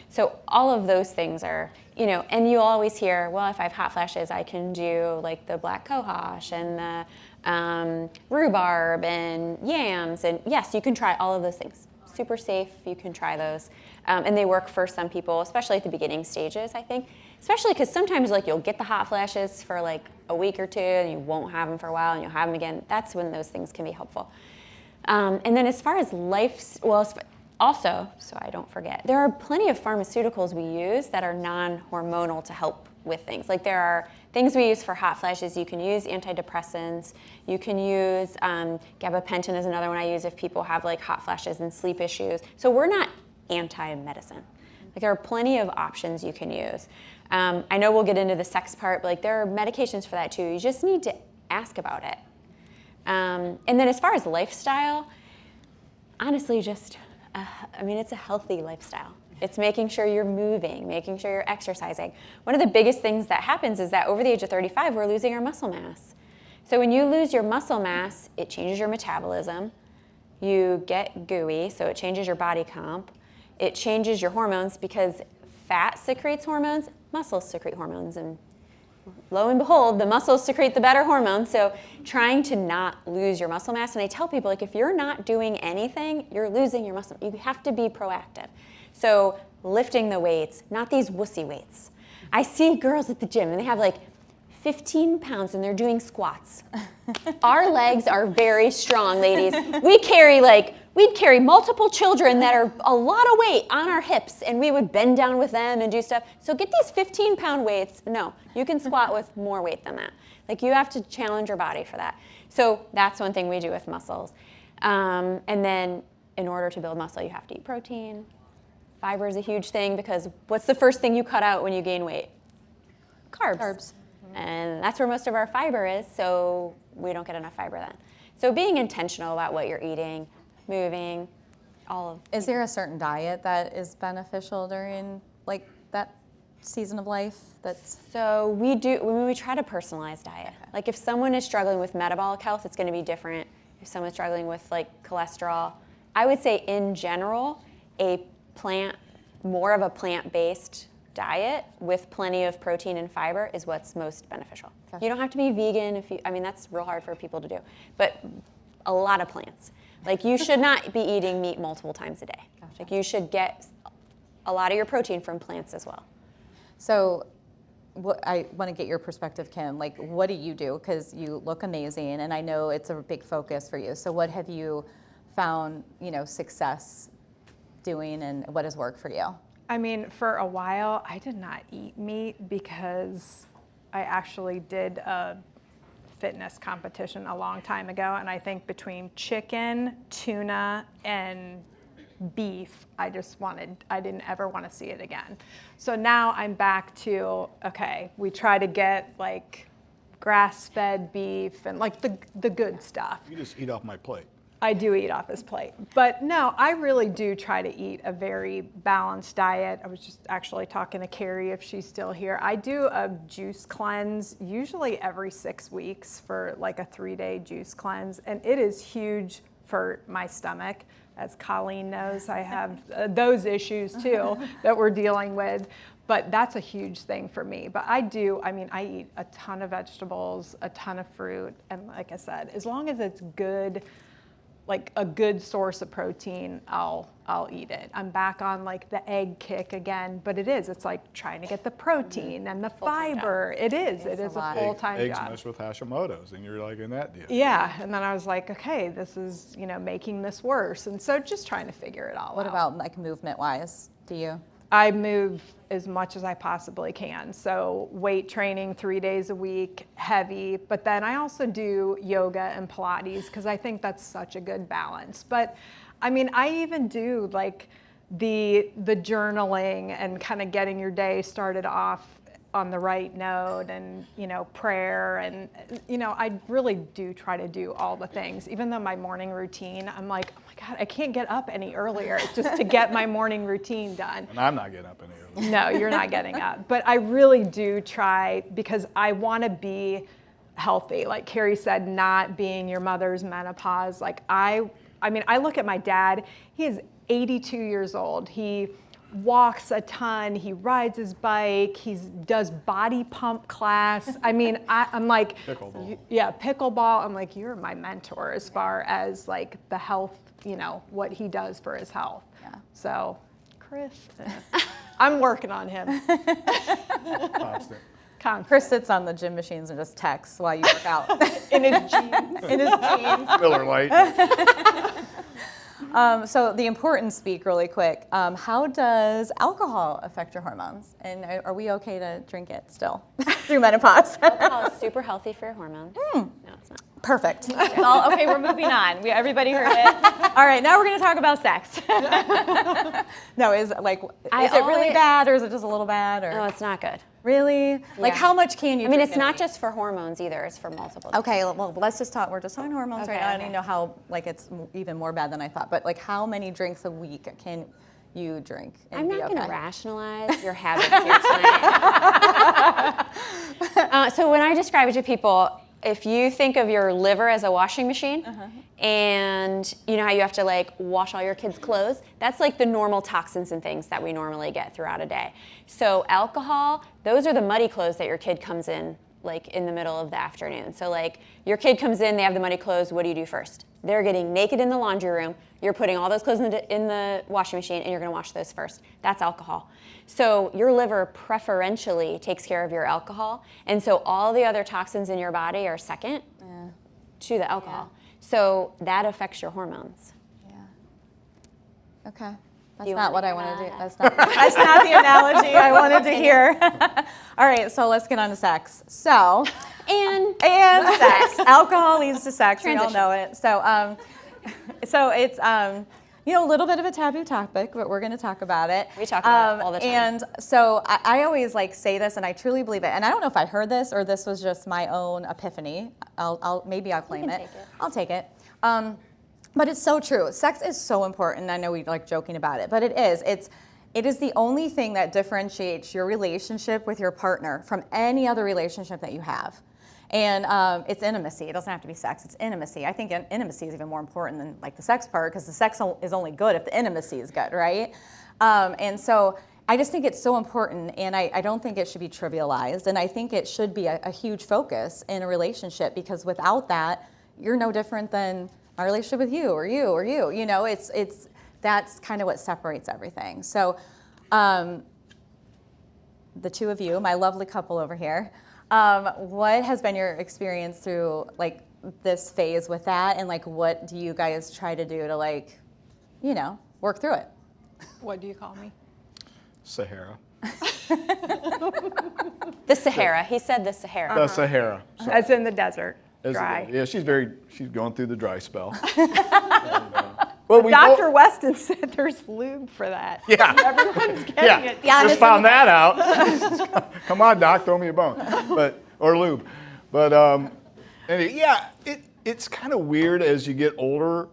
So all of those things are, and you always hear, well, if I have hot flashes, I can do like the black cohosh and the rhubarb and yams. And yes, you can try all of those things. Super safe, you can try those. And they work for some people, especially at the beginning stages, I think. Especially because sometimes like you'll get the hot flashes for like a week or two and you won't have them for a while and you'll have them again. That's when those things can be helpful. And then as far as also, so I don't forget, there are plenty of pharmaceuticals we use that are non-hormonal to help with things. Like there are things we use for hot flashes. You can use antidepressants. You can use gabapentin is another one I use if people have like hot flashes and sleep issues. So we're not anti-medicine. Like there are plenty of options you can use. I know we'll get into the sex part, but like there are medications for that too. You just need to ask about it. And then as far as lifestyle, honestly, it's a healthy lifestyle. It's making sure you're moving, making sure you're exercising. One of the biggest things that happens is that over the age of 35, we're losing our muscle mass. So when you lose your muscle mass, it changes your metabolism. You get gooey, so it changes your body comp. It changes your hormones because fat secretes hormones, muscles secrete hormones, and lo and behold, the muscles secrete the better hormones. So trying to not lose your muscle mass, and I tell people, like, if you're not doing anything, you're losing your muscle. You have to be proactive. So lifting the weights, not these wussy weights. I see girls at the gym and they have like 15 pounds and they're doing squats. Our legs are very strong, ladies. We'd carry multiple children that are a lot of weight on our hips and we would bend down with them and do stuff. So get these 15-pound weights. No, you can squat with more weight than that. Like you have to challenge your body for that. So that's one thing we do with muscles. And then in order to build muscle, you have to eat protein. Fiber is a huge thing because what's the first thing you cut out when you gain weight? Carbs. And that's where most of our fiber is, so we don't get enough fiber then. So being intentional about what you're eating, moving, all of. Is there a certain diet that is beneficial during like that season of life? So we try to personalize diet. Okay. Like if someone is struggling with metabolic health, it's going to be different. If someone's struggling with like cholesterol, I would say in general, more of a plant-based diet with plenty of protein and fiber is what's most beneficial. Gotcha. You don't have to be vegan that's real hard for people to do, but a lot of plants. Like you should not be eating meat multiple times a day. Gotcha. Like you should get a lot of your protein from plants as well. So I want to get your perspective, Kim. Like what do you do? Because you look amazing and I know it's a big focus for you. So what have you found, success doing and what has worked for you? I mean, for a while, I did not eat meat because I actually did a fitness competition a long time ago. And I think between chicken, tuna, and beef, I didn't ever want to see it again. So now I'm back to, okay, we try to get like grass-fed beef and like the good stuff. You just eat off my plate. I do eat off his plate. But no, I really do try to eat a very balanced diet. I was just actually talking to Carrie, if she's still here. I do a juice cleanse usually every 6 weeks for like a 3-day juice cleanse. And it is huge for my stomach. As Colleen knows, I have those issues too that we're dealing with. But that's a huge thing for me. But I eat a ton of vegetables, a ton of fruit. And like I said, as long as it's good, like a good source of protein, I'll eat it. I'm back on like the egg kick again, but it's like trying to get the protein and the fiber. It is a full-time Eggs job. mixed with Hashimoto's, and you're like in that deal. Yeah, and then I was like, okay, this is, making this worse. And so just trying to figure it all out. What about like movement-wise? Do you? I move as much as I possibly can. So weight training 3 days a week, heavy, but then I also do yoga and Pilates because I think that's such a good balance. But I mean, I even do like the journaling and kind of getting your day started off on the right note and, prayer. And, I really do try to do all the things. Even though my morning routine, I'm like, oh my God, I can't get up any earlier just to get my morning routine done. And I'm not getting up any earlier. No, you're not getting up. But I really do try because I want to be healthy. Like Carrie said, not being your mother's menopause. Like I look at my dad, he is 82 years old. He walks a ton, he rides his bike, he does body pump class. I'm like, Pickleball. Yeah, pickleball. I'm like, you're my mentor as far as like the health, what he does for his health. Yeah. So, Chris, I'm working on him. Constant. Chris sits on the gym machines and just texts while you work out. In his jeans. In his jeans. Miller Lite. So the importance speak really quick. How does alcohol affect your hormones? And are we okay to drink it still through menopause? Alcohol is super healthy for your hormones. No, it's not. Perfect. Well, okay, we're moving on. Everybody heard it. All right, now we're going to talk about sex. No, is it really bad or is it just a little bad? Or? No, it's not good. Really? Like how much can you drink it's in a not week? just for hormones either, it's for multiple. Okay, well, let's just talk. We're just talking hormones right now. I Okay. don't know how, it's even more bad than I thought. But, how many drinks a week can you drink? And I'm be not going to okay? rationalize your habits here tonight. So when I describe it to people, if you think of your liver as a washing machine, and you know how you have to wash all your kids' clothes, that's like the normal toxins and things that we normally get throughout a day. So alcohol, those are the muddy clothes that your kid comes in in the middle of the afternoon. So your kid comes in, they have the muddy clothes, what do you do first? They're getting naked in the laundry room, you're putting all those clothes in the washing machine and you're gonna wash those first. That's alcohol. So your liver preferentially takes care of your alcohol, and so all the other toxins in your body are second to the alcohol. So that affects your hormones. Yeah. Okay. That's You not wanna what I hear want to do. that? That's not the analogy I wanted to hear. All right, so let's get on to sex. So, And sex. Alcohol leads to sex. We all Transition. know it. So it's a little bit of a taboo topic, but we're going to talk about it. We talk about it all the time. And so I always say this, and I truly believe it. And I don't know if I heard this or this was just my own epiphany. Maybe I'll claim it. take it. I'll take it. But it's so true. Sex is so important. I know we like joking about it, but it is. It is the only thing that differentiates your relationship with your partner from any other relationship that you have. And it's intimacy. It doesn't have to be sex. It's intimacy. I think intimacy is even more important than the sex part, because the sex is only good if the intimacy is good, right? And so I just think it's so important, and I don't think it should be trivialized. And I think it should be a huge focus in a relationship, because without that, you're no different than my relationship with you or you or you. That's kind of what separates everything. So the two of you, my lovely couple over here, what has been your experience through this phase with that, and what do you guys try to do to work through it? What do you call me? Sahara. The Sahara. He said the Sahara. The Sahara. Sorry. As in the desert, As- dry. Yeah, she's going through the dry spell. Well, we Dr. Weston said there's lube for that. Yeah. Everyone's getting Yeah, it. just found that out. Come on, doc, throw me a bone, or lube. But anyway, yeah, it's kind of weird as you get older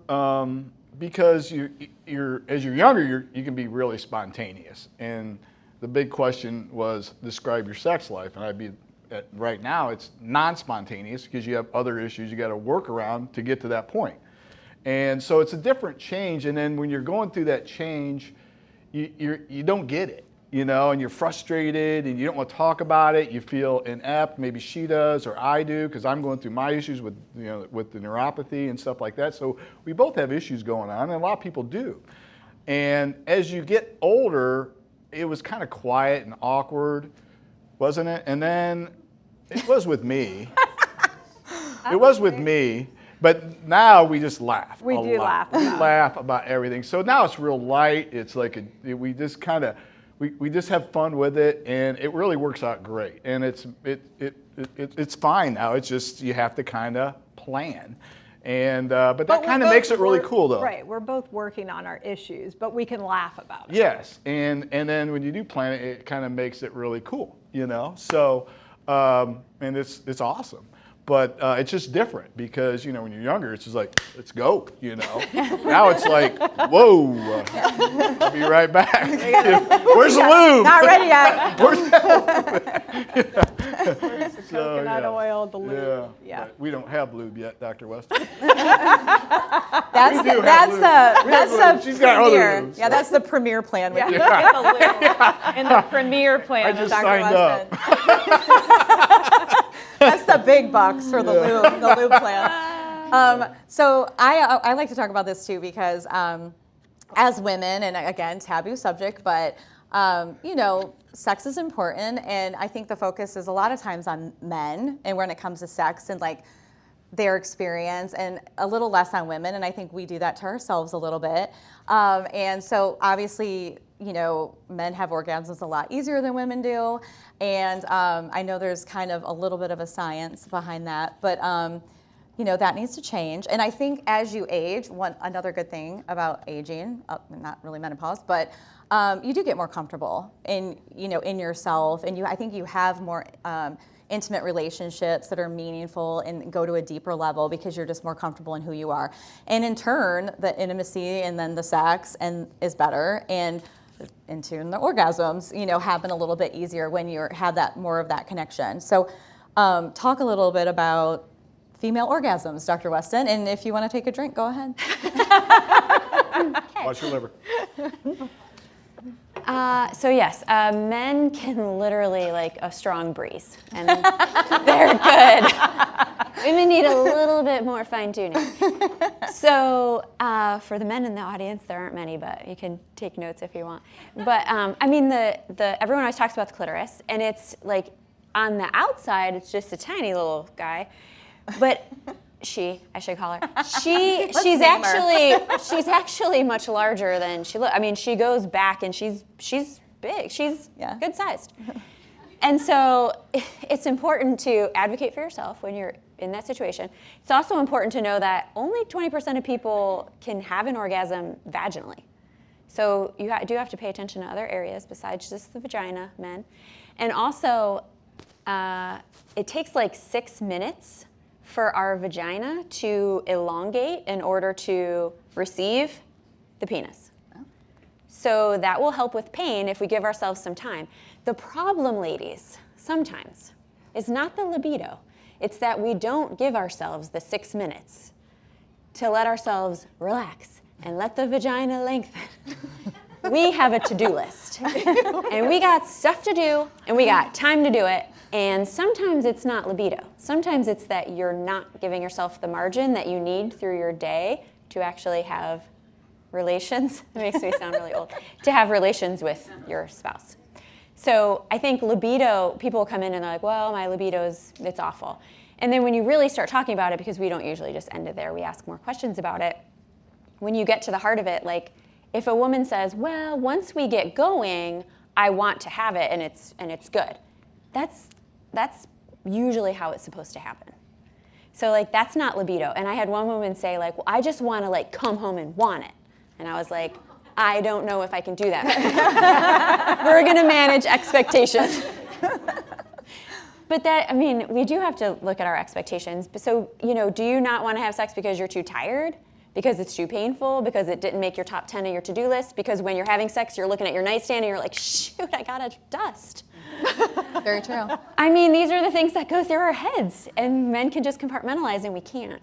because as you're younger, you can be really spontaneous. And the big question was describe your sex life, and I'd be right now it's non-spontaneous because you have other issues you got to work around to get to that point. And so it's a different change, and then when you're going through that change, you don't get it, and you're frustrated, and you don't want to talk about it. You feel inept. Maybe she does, or I do, because I'm going through my issues with with the neuropathy and stuff like that. So we both have issues going on, and a lot of people do. And as you get older, it was kind of quiet and awkward, wasn't it? And then it was with me. It was with me. But now we just laugh. We do laugh We about it. laugh about everything. So now it's real light. It's like we just kind of we just have fun with it, and it really works out great. And it's fine now. It's just you have to kind of plan, and but that kind of makes it really cool though. Right, we're both working on our issues, but we can laugh about it. Yes, and then when you do plan it, it kind of makes it really cool. So and it's awesome. But it's just different because, when you're younger, it's just like, let's go, Now it's like, whoa, I'll be right back. Where's the lube? Not ready yet. Where's Coconut oil, the lube. Yeah. But we don't have lube yet, Dr. Weston. That's do the, have that's lube. the, We that's have lube. the She's got other premier. lubes, Yeah, so. that's the premier plan. We Yeah. get the lube in the premier plan I with just Dr. signed up. Weston. That's the big bucks for the lube plan. So I like to talk about this too because as women, and again, taboo subject, but sex is important, and I think the focus is a lot of times on men, and when it comes to sex and like their experience, and a little less on women, and I think we do that to ourselves a little bit. And so obviously, men have orgasms a lot easier than women do, and I know there's kind of a little bit of a science behind that, but that needs to change. And I think as you age, another good thing about aging, not really menopause, but you do get more comfortable in yourself, and I think you have more intimate relationships that are meaningful and go to a deeper level because you're just more comfortable in who you are. And in turn, the intimacy and then the sex is better, and in turn the orgasms, happen a little bit easier when you have that more of that connection. So talk a little bit about female orgasms, Dr. Weston, and if you want to take a drink, go ahead. Watch your liver. So yes, men can literally like a strong breeze, and they're good. Women need a little bit more fine tuning. So for the men in the audience, there aren't many, but you can take notes if you want. But everyone always talks about the clitoris, and it's like on the outside, it's just a tiny little guy, but I should call her. She's actually much larger than she looks. I mean, she goes back and she's big. She's good sized. And so it's important to advocate for yourself when you're in that situation. It's also important to know that only 20% of people can have an orgasm vaginally. So you do have to pay attention to other areas besides just the vagina, men. And also, it takes like 6 minutes for our vagina to elongate in order to receive the penis. So that will help with pain if we give ourselves some time. The problem, ladies, sometimes, is not the libido. It's that we don't give ourselves the 6 minutes to let ourselves relax and let the vagina lengthen. We have a to-do list, and we got stuff to do, and we got time to do it. And sometimes it's not libido. Sometimes it's that you're not giving yourself the margin that you need through your day to actually have relations. It makes me sound really old. To have relations with your spouse. So I think libido, people come in and they're like, well, my libido's, it's awful. And then when you really start talking about it, because we don't usually just end it there, we ask more questions about it. When you get to the heart of it, like, if a woman says, well, once we get going, I want to have it and it's good, that's usually how it's supposed to happen. So like that's not libido. And I had one woman say like, well, I just want to like come home and want it. And I was like, I don't know if I can do that. We're going to manage expectations. But that, I mean, we do have to look at our expectations. So, you know, do you not want to have sex because you're too tired? Because it's too painful? Because it didn't make your top 10 of your to-do list? Because when you're having sex, you're looking at your nightstand and you're like, shoot, I gotta dust. Very true. I mean, these are the things that go through our heads, and men can just compartmentalize and we can't.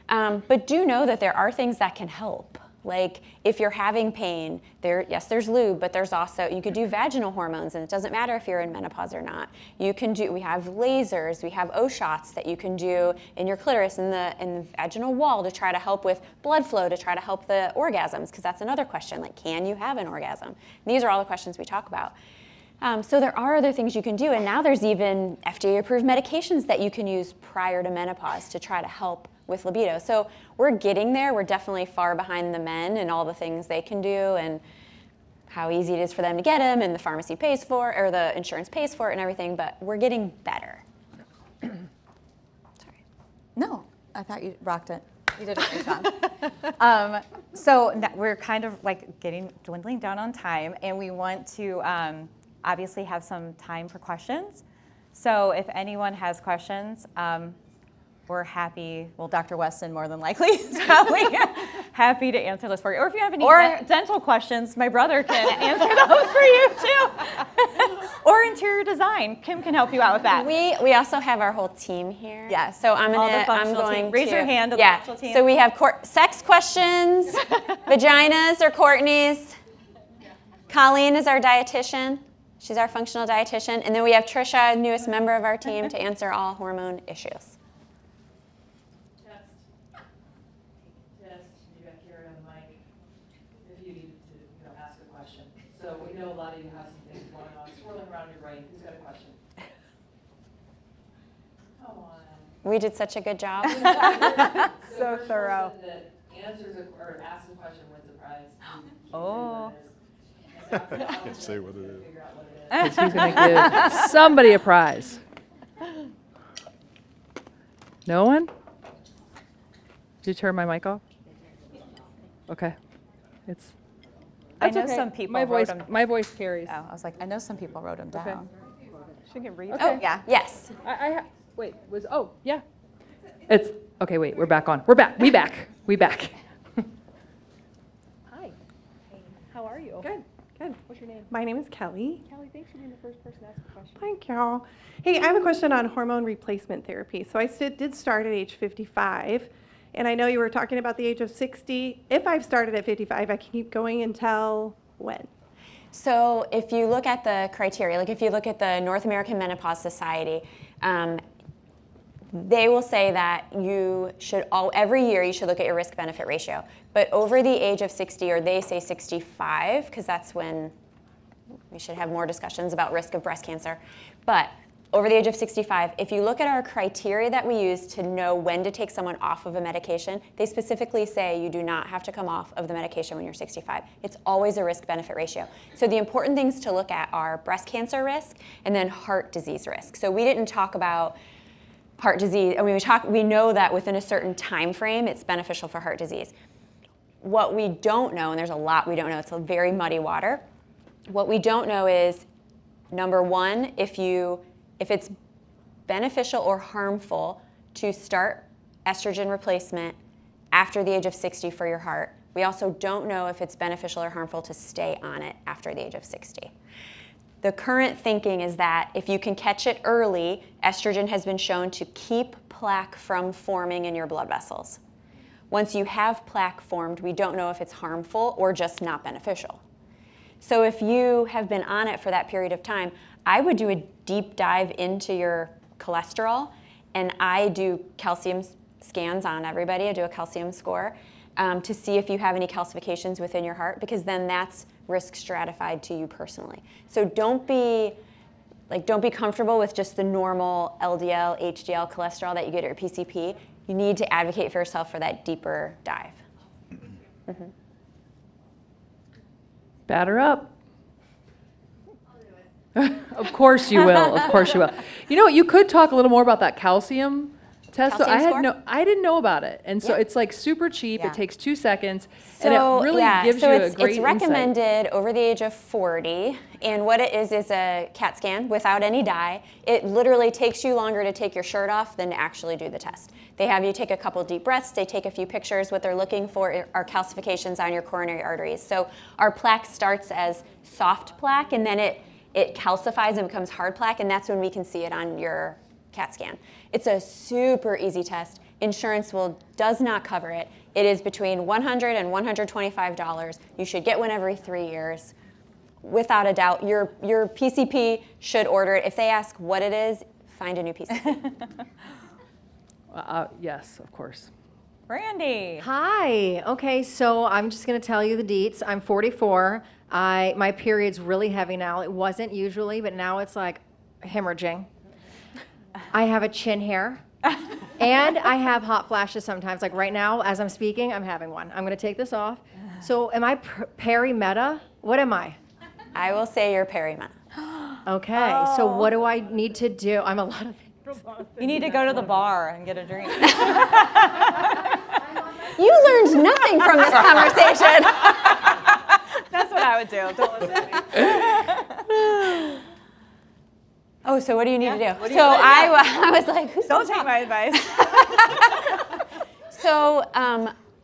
But do know that there are things that can help. Like if you're having pain, yes, there's lube, but there's also, you could do vaginal hormones, and it doesn't matter if you're in menopause or not. We have lasers, we have O-shots that you can do in your clitoris, in the vaginal wall, to try to help with blood flow, to try to help the orgasms, because that's another question, like can you have an orgasm? And these are all the questions we talk about. So there are other things you can do, and now there's even FDA-approved medications that you can use prior to menopause to try to help with libido. So we're getting there. We're definitely far behind the men and all the things they can do and how easy it is for them to get them, and the pharmacy pays for, or the insurance pays for it and everything, but we're getting better. Sorry. No, I thought you rocked it. You did a great job. So we're kind of like dwindling down on time, and we want to obviously have some time for questions. So if anyone has questions, we're happy, well, Dr. Weston more than likely is probably happy to answer those for you. Or if you have any dental questions, my brother can answer those for you too. Or interior design, Kim can help you out with that. We also have our whole team here. Yes. So I'm going to raise your hand to the functional team. So we have sex questions, vaginas or Courtney's. Colleen is our dietitian. She's our functional dietitian. And then we have Trisha, newest member of our team, to answer all hormone issues. So we know a lot of you have some things going on, swirling around your brain. Who's got a question? Come on. We did such a good job. So thorough. That answers or asks a question wins a prize. Oh. Can't say what it is. Because he's going to give somebody a prize. No one? Did you turn my mic off? Okay. I know okay. some people My wrote voice, them. my voice carries. Oh, I was like, I know some people wrote them down. She can read. Okay. Oh, yeah. Yes. Yeah. It's, okay, wait, we're back on. We're back. We back. Hi. How are you? Good. What's your name? My name is Kelly. Kelly, thanks for being the first person to ask a question. Thank y'all. Hey, I have a question on hormone replacement therapy. So I did start at age 55, and I know you were talking about the age of 60. If I've started at 55, I can keep going until when? So if you look at the criteria, like if you look at the North American Menopause Society, they will say that you should every year you should look at your risk-benefit ratio. But over the age of 60, or they say 65, because that's when we should have more discussions about risk of breast cancer. But over the age of 65, if you look at our criteria that we use to know when to take someone off of a medication, they specifically say you do not have to come off of the medication when you're 65. It's always a risk-benefit ratio. So the important things to look at are breast cancer risk and then heart disease risk. So we didn't talk about heart disease. I mean, we know that within a certain time frame, it's beneficial for heart disease. What we don't know, and there's a lot we don't know, it's a very muddy water. What we don't know is, number one, if it's beneficial or harmful to start estrogen replacement after the age of 60 for your heart. We also don't know if it's beneficial or harmful to stay on it after the age of 60. The current thinking is that if you can catch it early, estrogen has been shown to keep plaque from forming in your blood vessels. Once you have plaque formed, we don't know if it's harmful or just not beneficial. So if you have been on it for that period of time, I would do a deep dive into your cholesterol, and I do calcium scans on everybody. I do a calcium score to see if you have any calcifications within your heart, because then that's risk stratified to you personally. So don't be comfortable with just the normal LDL, HDL cholesterol that you get at your PCP. You need to advocate for yourself for that deeper dive. Mm-hmm. Batter up. Of course you will. Of course you will. You know, you could talk a little more about that calcium test. Calcium so score? I didn't know about it, and so Yeah. it's like super cheap. Yeah. It takes 2 seconds, So, and it really gives so you it's, a great it's insight. recommended over the age of 40, and what it is a CAT scan without any dye. It literally takes you longer to take your shirt off than to actually do the test. They have you take a couple deep breaths, they take a few pictures. What they're looking for are calcifications on your coronary arteries. So our plaque starts as soft plaque, and then it calcifies and becomes hard plaque, and that's when we can see it on your CAT scan. It's a super easy test. Insurance does not cover it. It is between $100 and $125. You should get one every 3 years. Without a doubt, your PCP should order it. If they ask what it is, find a new PCP. Yes, of course. Randy. Hi. Okay, so I'm just going to tell you the deets. I'm 44. My period's really heavy now. It wasn't usually, but now it's like hemorrhaging. I have a chin hair. And I have hot flashes sometimes. Like right now, as I'm speaking, I'm having one. I'm going to take this off. So am I perimeta? What am I? I will say you're perimenopause. Okay, so what do I need to do? I'm a lot of things. You need to go to the bar and get a drink. You learned nothing from this conversation. That's what I would do. Don't listen to me. Oh, so what do you need to do? So I was like, who's Don't take my advice. So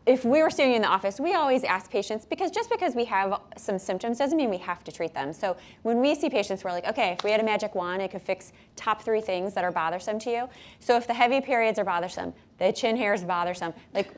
if we were seeing you in the office, we always ask patients, because just because we have some symptoms doesn't mean we have to treat them. So when we see patients, we're like, okay, if we had a magic wand, it could fix top 3 things that are bothersome to you. So if the heavy periods are bothersome, the chin hair is bothersome, like,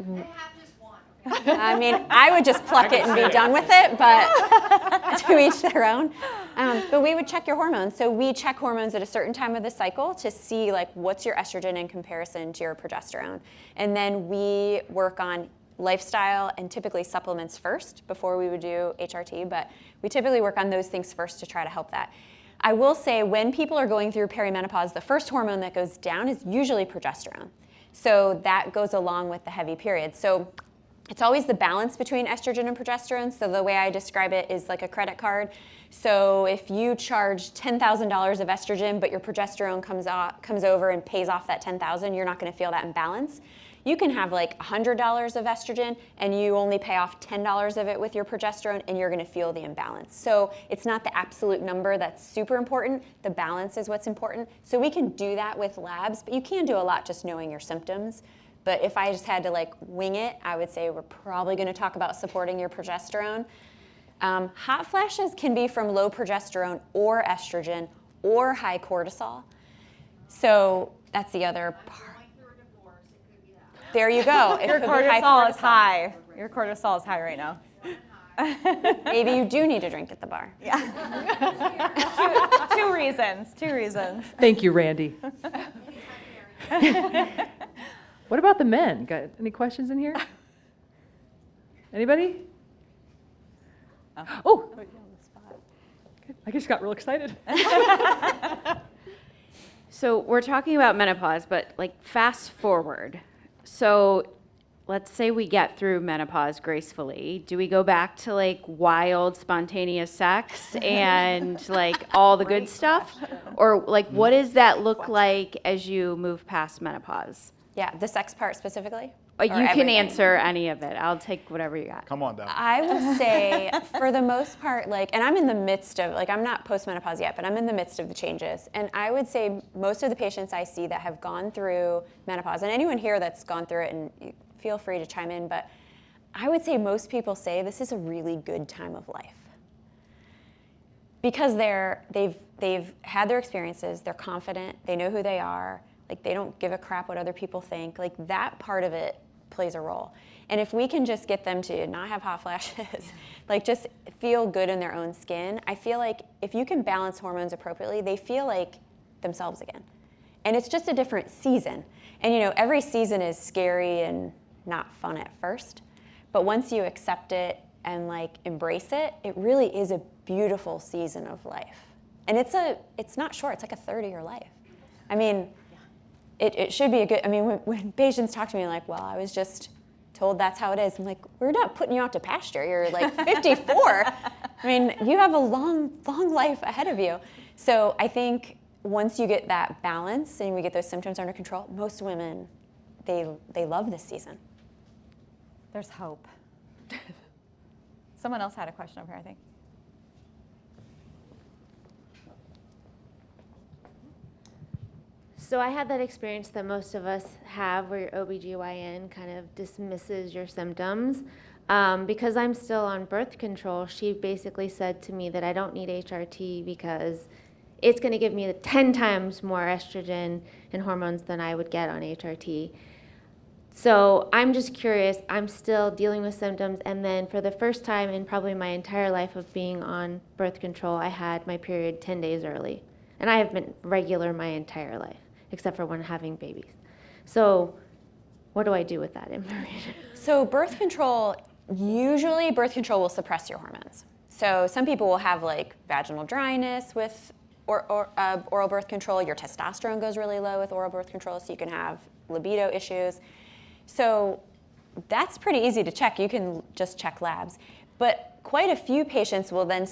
I mean, I would just pluck it and be done with it, but to each their own. But we would check your hormones. So we check hormones at a certain time of the cycle to see like what's your estrogen in comparison to your progesterone. And then we work on lifestyle and typically supplements first before we would do HRT, but we typically work on those things first to try to help that. I will say when people are going through perimenopause, the first hormone that goes down is usually progesterone. So that goes along with the heavy periods. So it's always the balance between estrogen and progesterone. So the way I describe it is like a credit card. So if you charge $10,000 of estrogen, but your progesterone comes over and pays off that $10,000, you're not going to feel that imbalance. You can have like $100 of estrogen and you only pay off $10 of it with your progesterone and you're going to feel the imbalance. So it's not the absolute number that's super important. The balance is what's important. So we can do that with labs, but you can do a lot just knowing your symptoms. But if I just had to like wing it, I would say we're probably going to talk about supporting your progesterone. Hot flashes can be from low progesterone or estrogen or high cortisol. So that's the other part. There you go. It Your could be high cortisol is high. Your cortisol is high right now. Maybe you do need a drink at the bar. Yeah. Two reasons. Thank you, Randy. What about the men? Got any questions in here? Anybody? Oh. I just got real excited. So we're talking about menopause, but like fast forward. So let's say we get through menopause gracefully. Do we go back to like wild, spontaneous sex and like all the good stuff? Or like what does that look like as you move past menopause? Yeah, the sex part specifically? You Or can everything? answer any of it. I'll take whatever you got. Come on down. I will say, for the most part, like, and I'm in the midst of, like, I'm not postmenopause yet, but I'm in the midst of the changes. And I would say most of the patients I see that have gone through menopause, and anyone here that's gone through it, and feel free to chime in, but I would say most people say this is a really good time of life. Because they've had their experiences, they're confident, they know who they are, like they don't give a crap what other people think. Like that part of it plays a role. And if we can just get them to not have hot flashes, like just feel good in their own skin, I feel like if you can balance hormones appropriately, they feel like themselves again. And it's just a different season. And you know, every season is scary and not fun at first, but once you accept it and like embrace it, it really is a beautiful season of life. And it's not short, it's like a third of your life. I mean, it should be a good, I mean, when patients talk to me like, well, I was just told that's how it is. I'm like, we're not putting you out to pasture. You're like 54. I mean, you have a long, long life ahead of you. So I think once you get that balance and we get those symptoms under control, most women, they love this season. There's hope. Someone else had a question over here, I think. So I had that experience that most of us have where your OBGYN kind of dismisses your symptoms. Because I'm still on birth control, she basically said to me that I don't need HRT because it's going to give me 10 times more estrogen and hormones than I would get on HRT. So I'm just curious, I'm still dealing with symptoms, and then for the first time in probably my entire life of being on birth control, I had my period 10 days early. And I have been regular my entire life, except for when having babies. So what do I do with that information? So usually birth control will suppress your hormones. So some people will have like vaginal dryness with oral birth control. Your testosterone goes really low with oral birth control, so you can have libido issues. So that's pretty easy to check. You can just check labs. But quite a few patients will then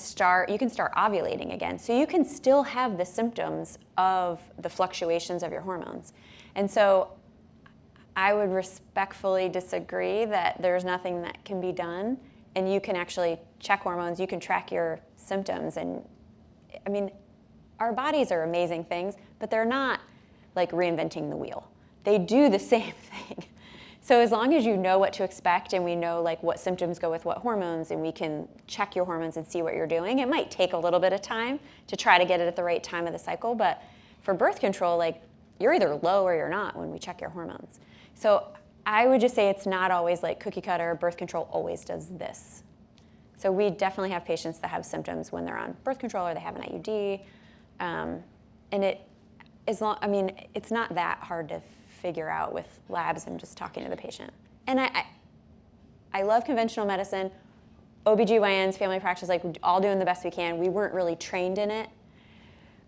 you can start ovulating again. So you can still have the symptoms of the fluctuations of your hormones. And so I would respectfully disagree that there's nothing that can be done, and you can actually check hormones, you can track your symptoms. And I mean, our bodies are amazing things, but they're not like reinventing the wheel. They do the same thing. So as long as you know what to expect and we know like what symptoms go with what hormones, and we can check your hormones and see what you're doing, it might take a little bit of time to try to get it at the right time of the cycle. But for birth control, like you're either low or you're not when we check your hormones. So I would just say it's not always like cookie cutter. Birth control always does this. So we definitely have patients that have symptoms when they're on birth control or they have an IUD. And it's not that hard to figure out with labs and just talking to the patient. And I love conventional medicine. OBGYNs, family practice, like all doing the best we can. We weren't really trained in it.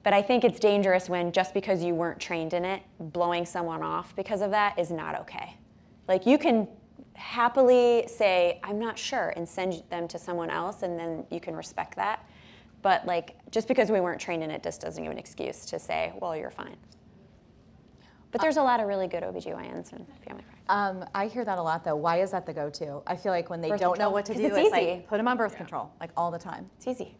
But I think it's dangerous when just because you weren't trained in it, blowing someone off because of that is not okay. Like you can happily say, I'm not sure, and send them to someone else, and then you can respect that. But like just because we weren't trained in it just doesn't give an excuse to say, well, you're fine. But there's a lot of really good OBGYNs and family practice. I hear that a lot though. Why is that the go-to? I feel like when they Birth don't know control? what to 'Cause do, it's it's easy. like put them on birth control, like all the time. It's easy.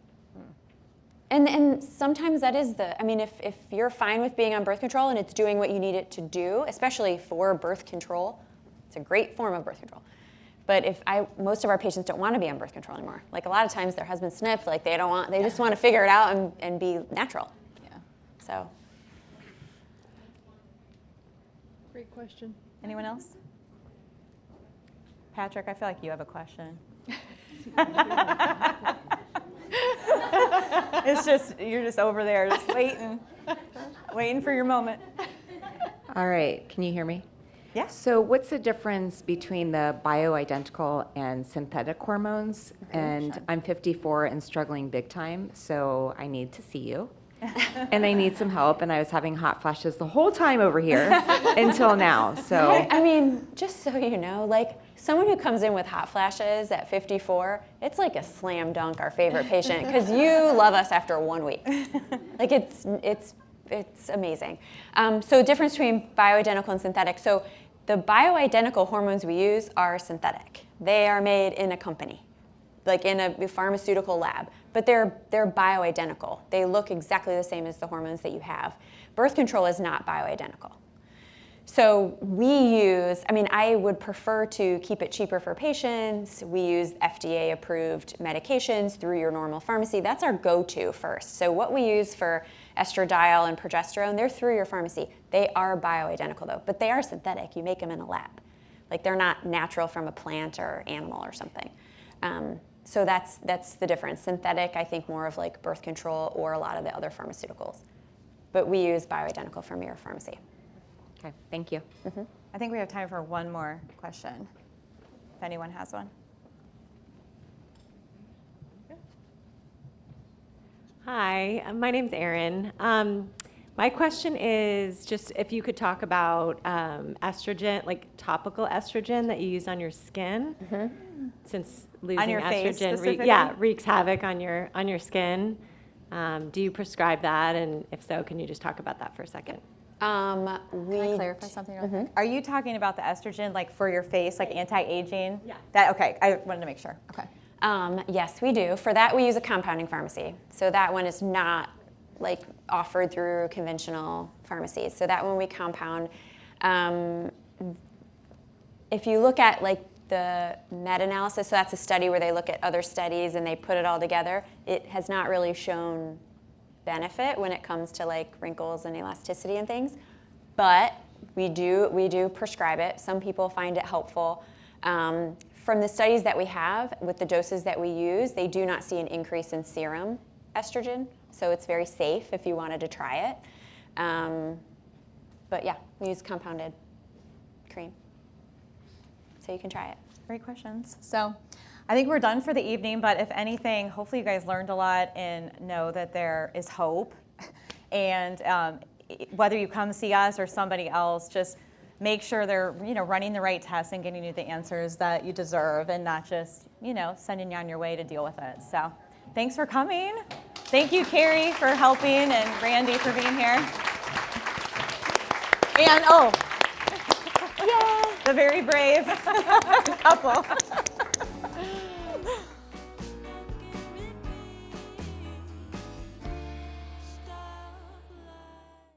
And sometimes that is if you're fine with being on birth control and it's doing what you need it to do, especially for birth control, it's a great form of birth control. But most of our patients don't want to be on birth control anymore. Like a lot of times their husband snipped, like they just want to figure it out and be natural. Yeah. So. Great question. Anyone else? Patrick, I feel like you have a question. You're just over there, just waiting for your moment. All right, can you hear me? Yeah. So what's the difference between the bioidentical and synthetic hormones? And I'm 54 and struggling big time, so I need to see you. And I need some help, and I was having hot flashes the whole time over here until now, so. I mean, just so you know, like someone who comes in with hot flashes at 54, it's like a slam dunk, our favorite patient, because you love us after 1 week. Like it's amazing. So the difference between bioidentical and synthetic. So the bioidentical hormones we use are synthetic. They are made in a company, like in a pharmaceutical lab, but they're bioidentical. They look exactly the same as the hormones that you have. Birth control is not bioidentical. So I would prefer to keep it cheaper for patients. We use FDA-approved medications through your normal pharmacy. That's our go-to first. So what we use for estradiol and progesterone, they're through your pharmacy. They are bioidentical though, but they are synthetic. You make them in a lab. Like they're not natural from a plant or animal or something. So that's the difference. Synthetic, I think more of like birth control or a lot of the other pharmaceuticals. But we use bioidentical from your pharmacy. Okay, thank you. Mm-hmm. I think we have time for one more question, if anyone has one. Hi, my name's Erin. My question is just if you could talk about estrogen, like topical estrogen that you use on your skin. Mm-hmm. since losing your face estrogen specifically? wreaks havoc on your skin. Do you prescribe that? And if so, can you just talk about that for a second? Can I clarify something real quick? Are you talking about the estrogen like for your face, like anti-aging? Yeah. That okay. I wanted to make sure. Okay. Yes, we do. For that, we use a compounding pharmacy. So that one is not like offered through conventional pharmacies. So that one we compound. If you look at like the meta-analysis, so that's a study where they look at other studies and they put it all together, it has not really shown benefit when it comes to like wrinkles and elasticity and things. But we do prescribe it. Some people find it helpful. From the studies that we have with the doses that we use, they do not see an increase in serum estrogen. So it's very safe if you wanted to try it. But yeah, we use compounded cream. So you can try it. Great questions. So I think we're done for the evening, but if anything, hopefully you guys learned a lot and know that there is hope. And whether you come see us or somebody else, just make sure they're running the right tests and getting you the answers that you deserve and not just sending you on your way to deal with it. So thanks for coming. Thank you, Carrie, for helping, and Randy for being here. And the very brave couple.